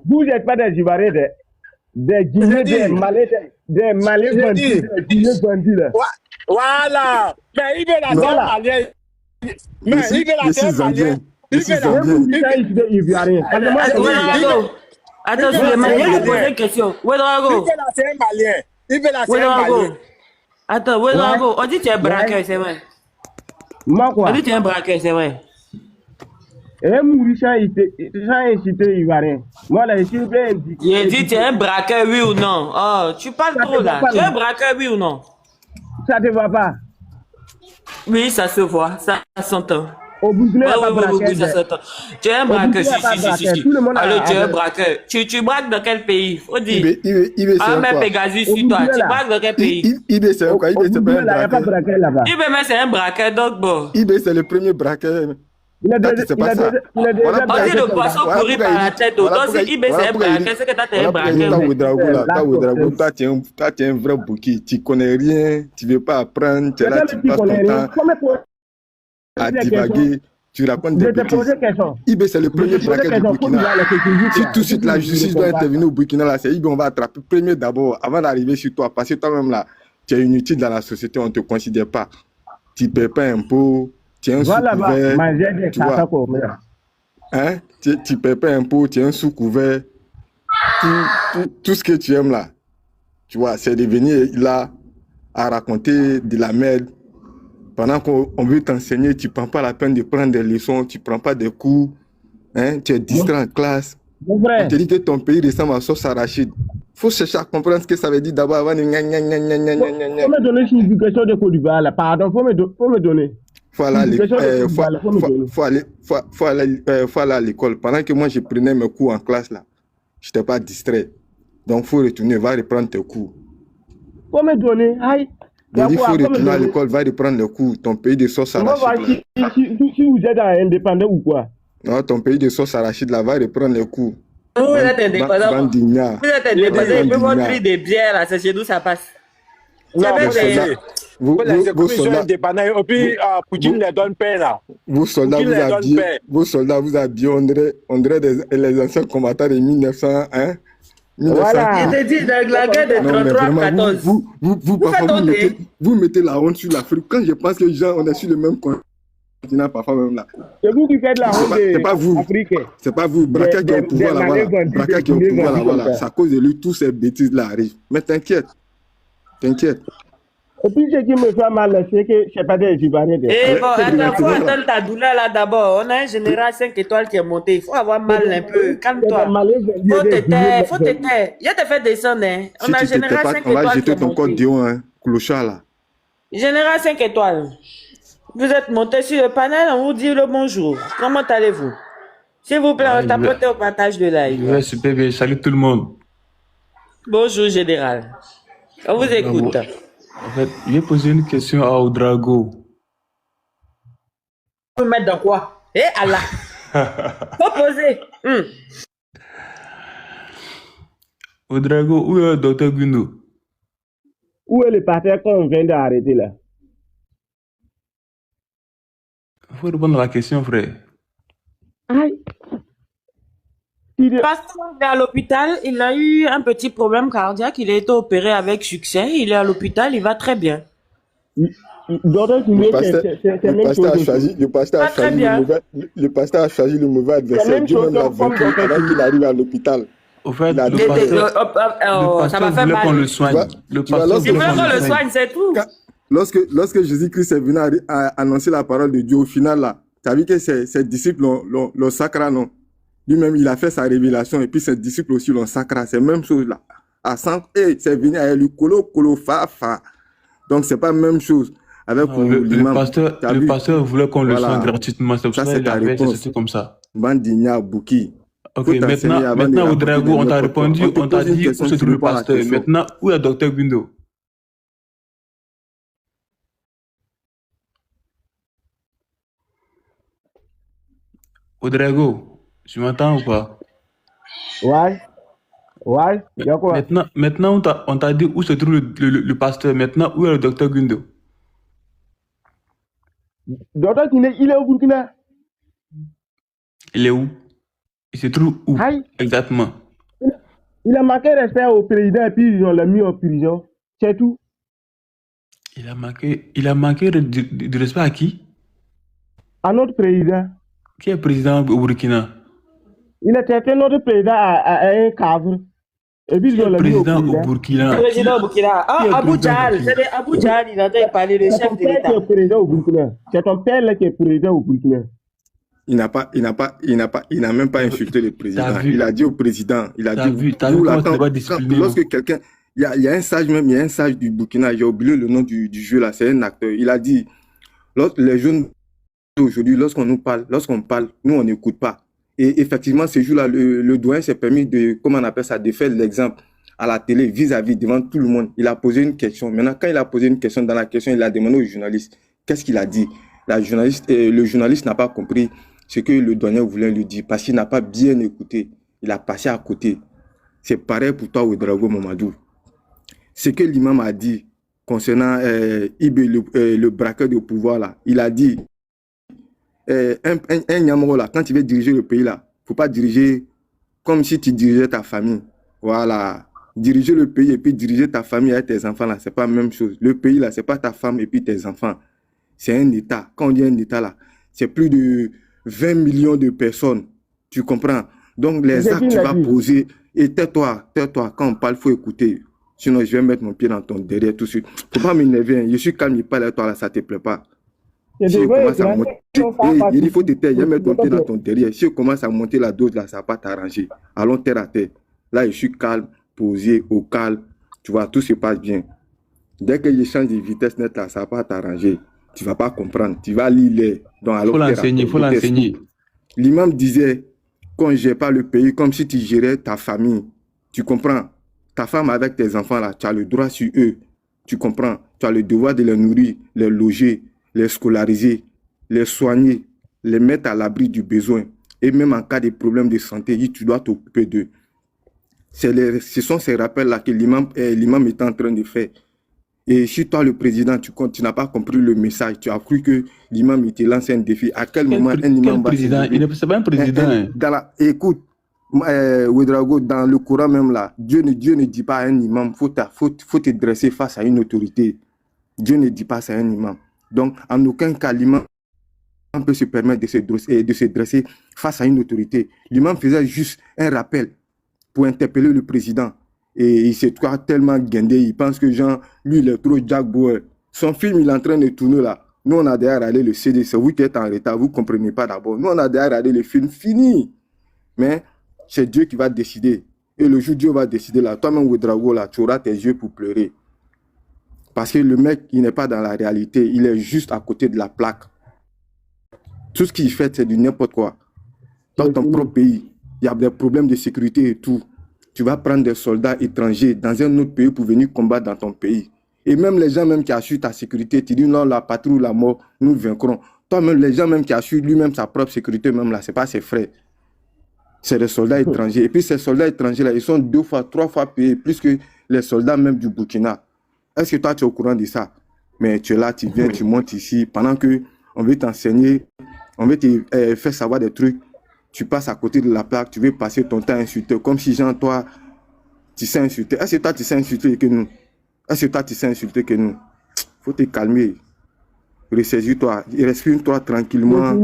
vous n'êtes pas des Ivoiriens, des Guinéens, des Malais, des Malais bandits, des Guinéens bandits là. Voilà. Mais il veut la terre malienne. Mais il veut la terre malienne. Il veut la Ivoirien. Attends, Suleiman, il a posé une question. Où est Drago? Il veut la terre malienne. Il veut la terre malienne. Attends, où est Drago? On dit que tu es braqueur, c'est vrai. Moi quoi? On dit que tu es un braqueur, c'est vrai. Et Mourisha, il incité Ivoirien. Moi là, je suis bien indiqué. Il dit tu es un braqueur, oui ou non? Oh, tu parles trop là. Tu es un braqueur, oui ou non? Ça te va pas? Oui, ça se voit, ça s'entend. Au Burkina, oui, ça s'entend. Tu es un braqueur, si. Allô, tu es un braqueur. Tu braques dans quel pays? Faut dire. Ah, mais Pegasus sur toi. Tu braques dans quel pays? IB, c'est quoi? IB, c'est pas un braqueur. IB, mais c'est un braqueur, donc bon. IB, c'est le premier braqueur. On dit le poisson pourri par la tête. Donc, si IB, c'est un braqueur, c'est que toi, t'es un braqueur. Toi, tu es un vrai bouquet. Tu connais rien, tu veux pas apprendre, tu es là, tu passes ton temps à divaguer, tu racontes des bêtises. IB, c'est le premier braqueur du Burkina. Si tout de suite la justice doit intervenir au Burkina, là, c'est IB, on va attraper premier d'abord, avant d'arriver sur toi. Parce que toi-même, là, tu es inutile dans la société, on ne te considère pas. Tu ne paies pas impôt, tu es un sous-couvert. Tu vois. Hein? Tu ne paies pas impôt, tu es un sous-couvert. Tout ce que tu aimes là, tu vois, c'est de venir là à raconter de la merde. Pendant qu'on veut t'enseigner, tu ne prends pas la peine de prendre des leçons, tu ne prends pas des cours, hein, tu es distrait en classe. On te dit que ton pays ressemble à sauce arachide. Il faut chercher à comprendre ce que ça veut dire d'abord avant de gna gna gna gna gna gna gna. Faut me donner une signification de Côte d'Ivoire là. Pardon, faut me donner. Faut aller à l'école. Pendant que moi je prenais mes cours en classe là, je n'étais pas distrait. Donc faut retourner, va reprendre tes cours. Faut me donner. Aïe. Il faut retourner à l'école, va reprendre le cours. Ton pays de sauce arachide. Si vous êtes indépendant ou quoi? Non, ton pays de sauce arachide là, va reprendre le cours. Vous êtes indépendant. Vous êtes indépendant. Il peut votre prix des bières là, c'est chez nous ça passe. Non, vos soldats indépendants. Et puis Poutine les donne paix là. Vos soldats vous habillez, on dirait les anciens combattants de 1901. Voilà. Il te dit dans la guerre de 33-14. Vous mettez la honte sur l'Afrique. Quand je pense que les gens, on est sur le même continent, parfois même là. C'est vous qui faites la honte c'est pas vous. C'est pas vous. Braquet qui est au pouvoir là-bas. Braquet qui est au pouvoir là-bas. C'est à cause de lui, tous ces bêtises là arrivent. Mais t'inquiète. Et puis, ce qui me fait mal, c'est que je sais pas des Ivoiriens. Eh bon, attends, faut attendre ta douleur là d'abord. On a un général 5 étoiles qui est monté. Il faut avoir mal un peu. Calme-toi. Faut te taire, faut te taire. Je te fais descendre. Hein. Si On a tu te tais général pas, 5 on va étoiles qui jeter est ton corps monté. de haut, hein, clochard là. Général 5 étoiles. Vous êtes monté sur le panel, on vous dit le bonjour. Comment allez-vous? S'il vous plaît, on tapote au partage de live. Ouais, super bien. Salut tout le monde. Bonjour, général. On vous écoute. En fait, je vais poser une question à Oudrago. Vous mettre dans quoi? Eh Allah! Faut poser. Oudrago, où est le docteur Gundo? Où est le partenaire qu'on vient d'arrêter là? Il faut répondre à la question, frère. Aïe. Pasteur est à l'hôpital, il a eu un petit problème cardiaque, il a été opéré avec succès, il est à l'hôpital, il va très bien. Le pasteur a choisi le mauvais adversaire. Dieu même l'a vaincu avant qu'il arrive à l'hôpital. Au fait, Il a dit- le pasteur ça va faire voulait qu'on mal. le soigne. Le Tu vois, pasteur lorsque- Il voulait veut qu'on qu'on le soigne, c'est tout. Lorsque Jésus-Christ est venu à annoncer la parole de Dieu, au final, là, tu as vu que ses disciples l'ont sacré, non? Lui-même, il a fait sa révélation et puis ses disciples aussi l'ont sacré. C'est la même chose là. À 100, c'est venu à lui, colo, fa. Donc, c'est pas la même chose. Avec Le l'imam. T'as vu? pasteur voulait qu'on le Voilà. soigne gratuitement. C'est pour Ça, ça c'est qu'il a ta fait réponse. c'est comme ça. Bandigna, Bouki. Ok, Faut t'enseigner avant de maintenant raconter Oudrago, on t'a n'importe quoi. répondu, te on t'a pose une dit où question, se tu trouve le réponds à la pasteur. question. Maintenant, où est docteur Gundo? Oudrago, tu m'entends ou pas? Ouais. Il y a quoi? Maintenant on t'a dit où se trouve le pasteur. Maintenant, où est le docteur Gundo? Docteur Guiné, il est au Burkina. Il est où? Il se trouve où? Aïe. Exactement. Il a manqué respect au président et puis ils l'ont mis en prison. C'est tout. Il a manqué de respect à qui? À notre président. Qui est président au Burkina? Il a traité notre président à un cadre. Et puis Qui ils est l'ont mis au président au prison. Burkina? Président au Burkina. Qui est Ah, Abou président au Djahal. Burkina? C'est Abou Djahal, il entend parler, le C'est chef ton de père qui l'État. est président au Burkina. C'est ton père là qui est président au Burkina. Il n'a même pas insulté le président. T'as vu? Il a dit au président, T'as vu comment tu dois discipliner, lorsque quelqu'un, il y a un sage même, il y a un sage du Burkina, j'ai oublié le nom du jeu là, c'est un acteur. Il a dit, les jeunes d'aujourd'hui, lorsqu'on parle, nous on n'écoute pas. Et effectivement, ce jour-là, le doyen s'est permis de, comment on appelle ça, de faire l'exemple à la télé, vis-à-vis, devant tout le monde. Il a posé une question. Maintenant, quand il a posé une question, dans la question, il a demandé au journaliste, qu'est-ce qu'il a dit? Le journaliste n'a pas compris ce que le doyen voulait lui dire parce qu'il n'a pas bien écouté. Il a passé à côté. C'est pareil pour toi, Oudrago Mamadou. Ce que l'imam a dit concernant Ibé, le braqueur de pouvoir, là, il a dit un Nyamro, là, quand tu veux diriger le pays, là, faut pas diriger comme si tu dirigeais ta famille. Voilà. Diriger le pays et puis diriger ta famille avec tes enfants, là, c'est pas la même chose. Le pays, là, c'est pas ta femme et puis tes enfants. C'est un État. Quand on dit un État, là, c'est plus de 20 millions de personnes. Tu comprends? Donc, les actes que tu vas poser, et tais-toi. Quand on parle, il faut écouter. Sinon, je vais mettre mon pied dans ton derrière tout de suite. Faut pas m'énerver. Hein. Je suis calme, il parle à toi, là, ça te plaît pas. Si je commence à monter, il faut te taire, je vais mettre mon pied dans ton derrière. Si je commence à monter la dose, là, ça va pas t'arranger. Allons terre à terre. Là, je suis calme, posé, au calme. Tu vois, tout se passe bien. Dès que je change de vitesse nette, là, ça va pas t'arranger. Tu vas pas comprendre. Tu vas lire. Donc, Faut l'enseigner. L'imam disait qu'on ne gère pas le pays comme si tu gérais ta famille. Tu comprends? Ta femme avec tes enfants, là, tu as le droit sur eux. Tu comprends? Tu as le devoir de les nourrir, les loger, les scolariser, les soigner, les mettre à l'abri du besoin. Et même en cas de problème de santé, tu dois t'occuper d'eux. Ce sont ces rappels-là que l'imam est en train de faire. Et si toi, le président, tu n'as pas compris le message, tu as cru que l'imam te lance un défi. À quel moment un imam va président? C'est pas un président. Écoute, Ouedraogo, dans le Coran même là, Dieu ne dit pas à un imam, faut te dresser face à une autorité. Dieu ne dit pas ça à un imam. Donc, en aucun cas, l'imam peut se permettre de se dresser face à une autorité. L'imam faisait juste un rappel pour interpeller le président. Et il se croit tellement guindé, il pense que Jean, lui, il est trop Jack Boer. Son film, il est en train de tourner là. Nous, on a déjà regardé le CD. C'est vous qui êtes en retard. Vous ne comprenez pas d'abord. Nous, on a déjà regardé le film fini. Mais c'est Dieu qui va décider. Et le jour où Dieu va décider là, toi-même, Ouedraogo, là, tu auras tes yeux pour pleurer. Parce que le mec, il n'est pas dans la réalité. Il est juste à côté de la plaque. Tout ce qu'il fait, c'est du n'importe quoi. Dans ton propre pays, il y a des problèmes de sécurité et tout. Tu vas prendre des soldats étrangers dans un autre pays pour venir combattre dans ton pays. Et même les gens même qui assurent ta sécurité, tu dis non, la patrie ou la mort, nous vaincrons. Toi-même, les gens même qui assurent lui-même sa propre sécurité, même là, ce n'est pas ses frères. C'est des soldats étrangers. Et puis ces soldats étrangers-là, ils sont 2 fois, 3 fois payés, plus que les soldats même du Burkina. Est-ce que toi, tu es au courant de ça? Mais tu es là, tu viens, tu montes ici, pendant qu'on veut t'enseigner, on veut te faire savoir des trucs. Tu passes à côté de la plaque, tu veux passer ton temps à insulter, comme si, genre, toi, tu sais insulter. Est-ce que toi, tu sais insulter que nous? Est-ce que toi, tu sais insulter que nous? Faut te calmer. Ressaisis-toi, exprime-toi tranquillement,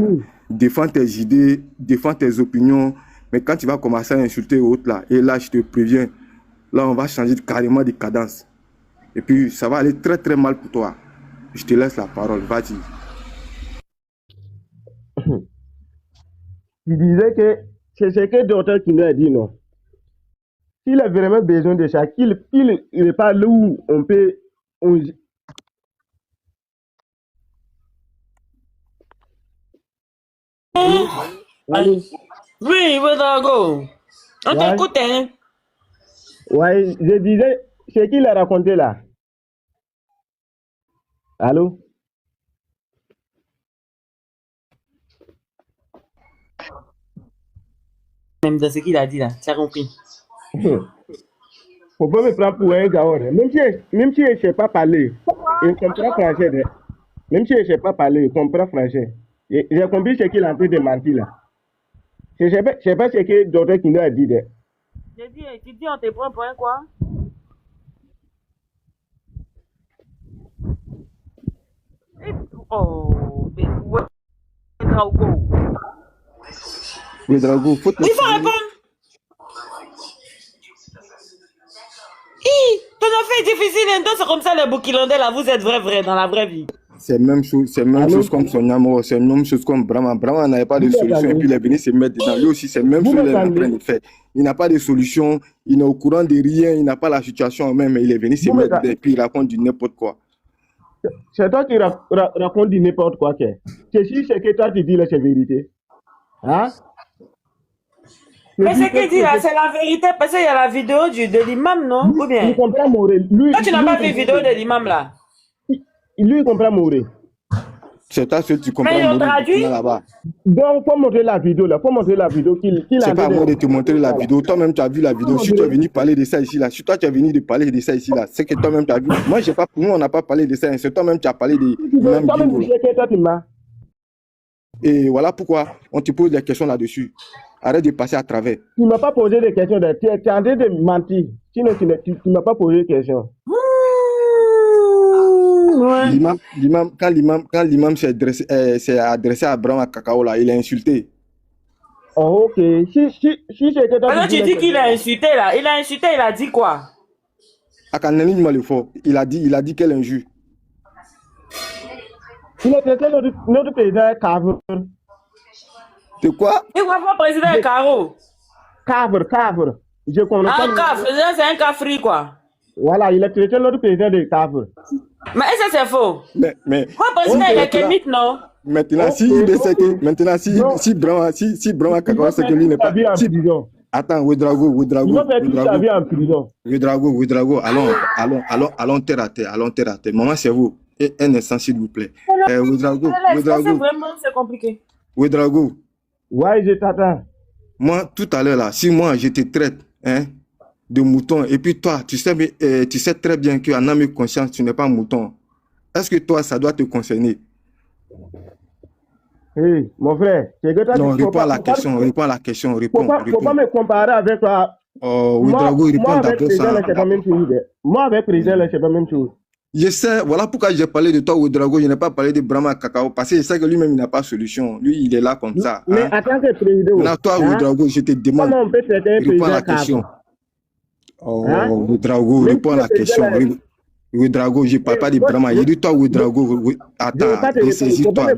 défends tes idées, défends tes opinions. Mais quand tu vas commencer à insulter l'autre là, et là, je te préviens, là, on va changer carrément de cadence. Et puis, ça va aller très, très mal pour toi. Je te laisse la parole, vas-y. Il disait que c'est ce que le docteur qui nous a dit, non. S'il a vraiment besoin de ça, qu'il n'est pas là où on peut... Allô? Oui, Ouedraogo. On t'écoute, hein? Ouais, je disais, ce qu'il a raconté là. Allô? Même dans ce qu'il a dit là, tu as compris. Faut pas me prendre pour un gars. Même si je ne sais pas parler, il comprend français. Même si je ne sais pas parler, il comprend français. J'ai compris ce qu'il a en train de mentir là. Je ne sais pas ce que le docteur qui nous a dit. J'ai dit, tu dis on te prend pour un quoi? Oh, mais Ouedraogo. Ouedraogo, faut te... Il faut répondre. Ton affaire est difficile, hein? Donc c'est comme ça les Burkinabés là, vous êtes vrai dans la vraie vie. C'est même chose, comme Sonyamo, c'est même chose comme Brahma. Brahma n'avait pas de solution et puis il est venu se mettre dedans. Lui aussi, c'est même chose qu'il est en train de faire. Il n'a pas de solution, il n'est au courant de rien, il n'a pas la situation même, mais il est venu se mettre dedans et puis il raconte du n'importe quoi. C'est toi qui raconte du n'importe quoi. C'est si c'est que toi tu dis là, c'est vérité. Hein? Mais ce qu'il dit là, c'est la vérité, parce qu'il y a la vidéo de l'imam, non? Ou bien? Il comprend mourir. Toi, tu n'as pas vu la vidéo de l'imam là? Lui, il comprend mourir. C'est toi que tu comprends. Mais il traduit là-bas. Donc, faut montrer la vidéo là. Faut montrer la vidéo qu'il a. C'est pas à moi de te montrer la vidéo. Toi-même, tu as vu la vidéo. Si tu es venu parler de ça ici là, si toi tu es venu de parler de ça ici là, c'est que toi-même tu as vu. Moi, j'ai pas. Nous, on n'a pas parlé de ça. C'est toi-même qui as parlé de. Et voilà pourquoi on te pose des questions là-dessus. Arrête de passer à travers. Tu ne m'as pas posé des questions. Tu es en train de mentir. Sinon, tu ne m'as pas posé de questions. Quand l'imam s'est adressé à Brahma Kakao là, il a insulté. Oh, ok. Si c'est que alors tu dis qu'il a insulté là. Il a insulté, il a dit quoi? Il a dit quelle injure? Il a traité notre président Cavre. De quoi? Il voit pas président Caro. Cavre. Je comprends pas. Cavre, c'est un cafri quoi. Voilà, il a traité notre président de Cavre. Mais est-ce que c'est faux? Mais quoi, président, il est kémite, non? Maintenant, si Brahma Kakao sait que lui n'est pas. Attends, Ouedraogo, allons terre à terre. Maman, c'est vous. Et un instant, s'il vous plaît. Ouedraogo. Vraiment, c'est compliqué. Ouedraogo. Ouais, je t'attends. Moi, tout à l'heure, là, si moi, je te traite de mouton, et puis toi, tu sais très bien qu'en âme et conscience, tu n'es pas mouton. Est-ce que toi, ça doit te concerner? Hey, mon frère, non, réponds à la question, réponds. Faut pas me comparer avec toi. Ouedraogo, réponds d'abord ça. Moi, avec président, c'est pas la même chose. Je sais, voilà pourquoi j'ai parlé de toi, Ouedraogo. Je n'ai pas parlé de Brahma Kakao, parce que je sais que lui-même, il n'a pas de solution. Lui, il est là comme ça. Mais en tant que président. Maintenant, toi, Ouedraogo, je te demande. Comment on peut traiter un réponds à la question. Ouedraogo, réponds à la question. Ouedraogo, je ne parle pas de Brahma. Il dit toi, Ouedraogo, attends, ressaisis-toi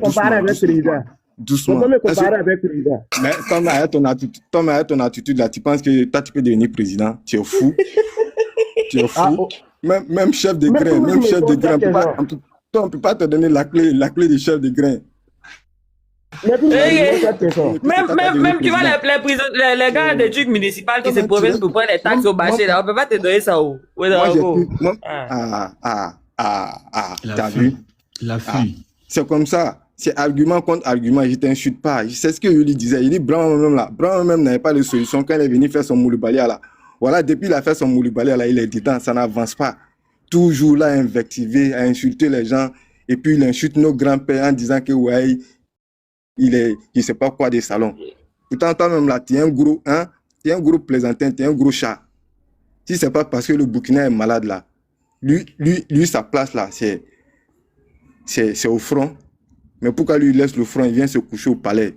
doucement. On peut me comparer avec le président. Mais comme avec ton attitude là, tu penses que toi, tu peux devenir président? Tu es fou. Tu es fou. Même chef de grain, on ne peut pas te donner la clé du chef de grain. Même tu vois les gars des trucs municipaux qui se promettent pour prendre les taxes au marché, là, on ne peut pas te donner ça. T'as vu? La fille. C'est comme ça. C'est argument contre argument. Je ne t'insulte pas. C'est ce que je lui disais. Il dit Brahma même n'avait pas de solution quand il est venu faire son Moulibalia là. Voilà, depuis il a fait son Moulibalia là, il est dedans, ça n'avance pas. Toujours là, à invectiver, à insulter les gens. Et puis il insulte nos grands-pères en disant que ouais, il est, je ne sais pas quoi, des salons. Pourtant, toi-même là, tu es un gros plaisantin, tu es un gros chat. Si ce n'est pas parce que le Burkina est malade là, lui sa place là, c'est au front. Mais pourquoi lui il laisse le front, il vient se coucher au palais?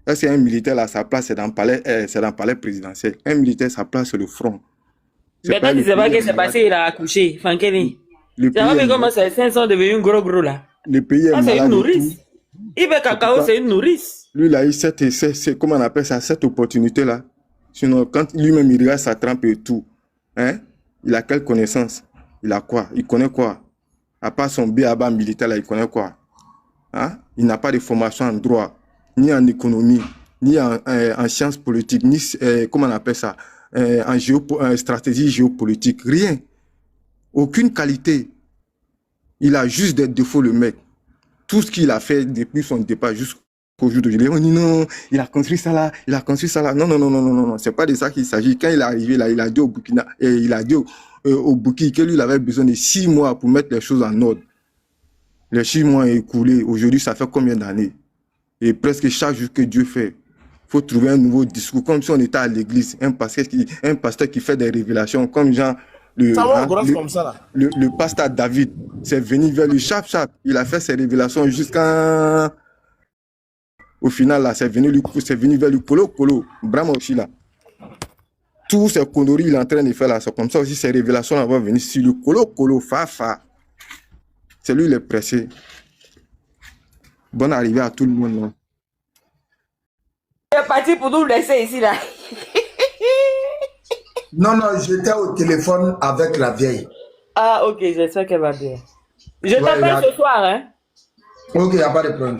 Là, c'est un militaire là, sa place c'est dans le palais présidentiel. Un militaire, sa place c'est le front. Mais toi, tu ne sais pas ce qui s'est passé, il a accouché. Fankeli. Tu sais pas comment ces seins sont devenus gros là. Le pays est malade. C'est une nourrice. Ibe Cacao, c'est une nourrice. Lui, il a eu comment on appelle ça, cette opportunité là. Sinon, quand lui-même il regarde sa trempe et tout, hein, il a quelle connaissance? Il a quoi? Il connaît quoi? À part son B.A.B.A. militaire là, il connaît quoi? Hein? Il n'a pas de formation en droit, ni en économie, ni en sciences politiques, ni, comment on appelle ça, en stratégie géopolitique. Rien. Aucune qualité. Il a juste des défauts, le mec. Tout ce qu'il a fait depuis son départ jusqu'au jour d'aujourd'hui, on dit non, il a construit ça là, il a construit ça là. Non. C'est pas de ça qu'il s'agit. Quand il est arrivé là, il a dit au Burkina, il a dit au Burkina que lui, il avait besoin de 6 mois pour mettre les choses en ordre. Les 6 mois écoulés, aujourd'hui, ça fait combien d'années? Et presque chaque jour que Dieu fait, il faut trouver un nouveau discours, comme si on était à l'église, un pasteur qui fait des révélations, comme genre le pasteur David, c'est venu vers lui, chap, il a fait ses révélations jusqu'à... Au final, là, c'est venu vers lui, colo, Brahma aussi, là. Tous ces conneries, il est en train de faire là, c'est comme ça aussi, ces révélations là vont venir sur le colo, fa. C'est lui, il est pressé. Bonne arrivée à tout le monde, là. Il est parti pour nous laisser ici, là. Non, j'étais au téléphone avec la vieille. Ah, ok, j'espère qu'elle va bien. Je t'appelle ce soir, hein. Ok, il n'y a pas de problème.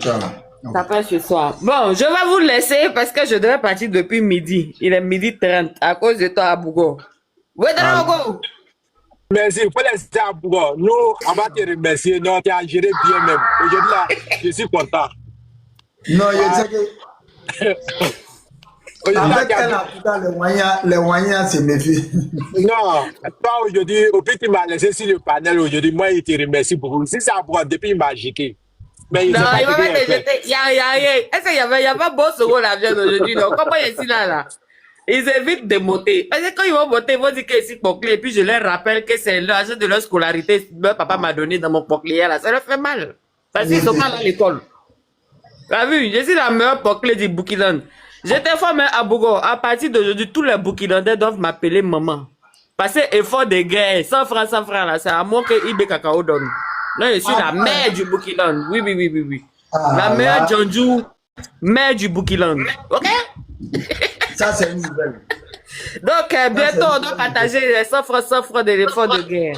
T'appelles ce soir. Bon, je vais vous laisser parce que je devais partir depuis midi. Il est 12h30 à cause de toi à Bougo. Ouedraogo. Merci, il faut laisser à Bougo. Nous, on va te remercier. Non, tu as géré bien même. Aujourd'hui, là, je suis content. Non, je sais que... Avec elle, les moyens se méfient. Non, toi aujourd'hui, au plus tu m'as laissé sur le panel aujourd'hui, moi, il te remercie beaucoup. Si ça a depuis, il m'a jeté. Mais non, il va pas te jeter. Est-ce qu'il y avait beau second l'avion aujourd'hui? Donc, comment il est ici là? Ils évitent de monter. Parce que quand ils vont monter, ils vont dire que c'est Poclé. Et puis je leur rappelle que c'est l'argent de leur scolarité. Leur papa m'a donné dans mon Poclé là. Ça leur fait mal. Parce qu'ils sont pas à l'école. Tu as vu? Je suis la meilleure Poclé du Burkina. J'étais formé à Bougo. À partir d'aujourd'hui, tous les Burkinandais doivent m'appeler maman. Parce que effort de guerre, 100 francs là, c'est à moi que Ibe Cacao donne. Non, je suis la mère du Burkina. Oui. La mère Djandjou, mère du Burkina. Ok? Ça, c'est une nouvelle. Donc, bientôt, on doit partager les 100 francs de l'effort de guerre.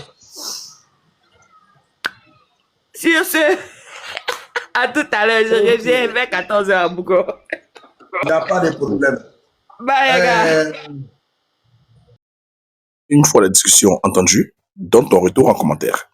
Sur ce, à tout à l'heure, je reviens vers 14h à Bougo. Il n'y a pas de problème. Bye, gars. Une fois la discussion entendue, donne ton retour en commentaire.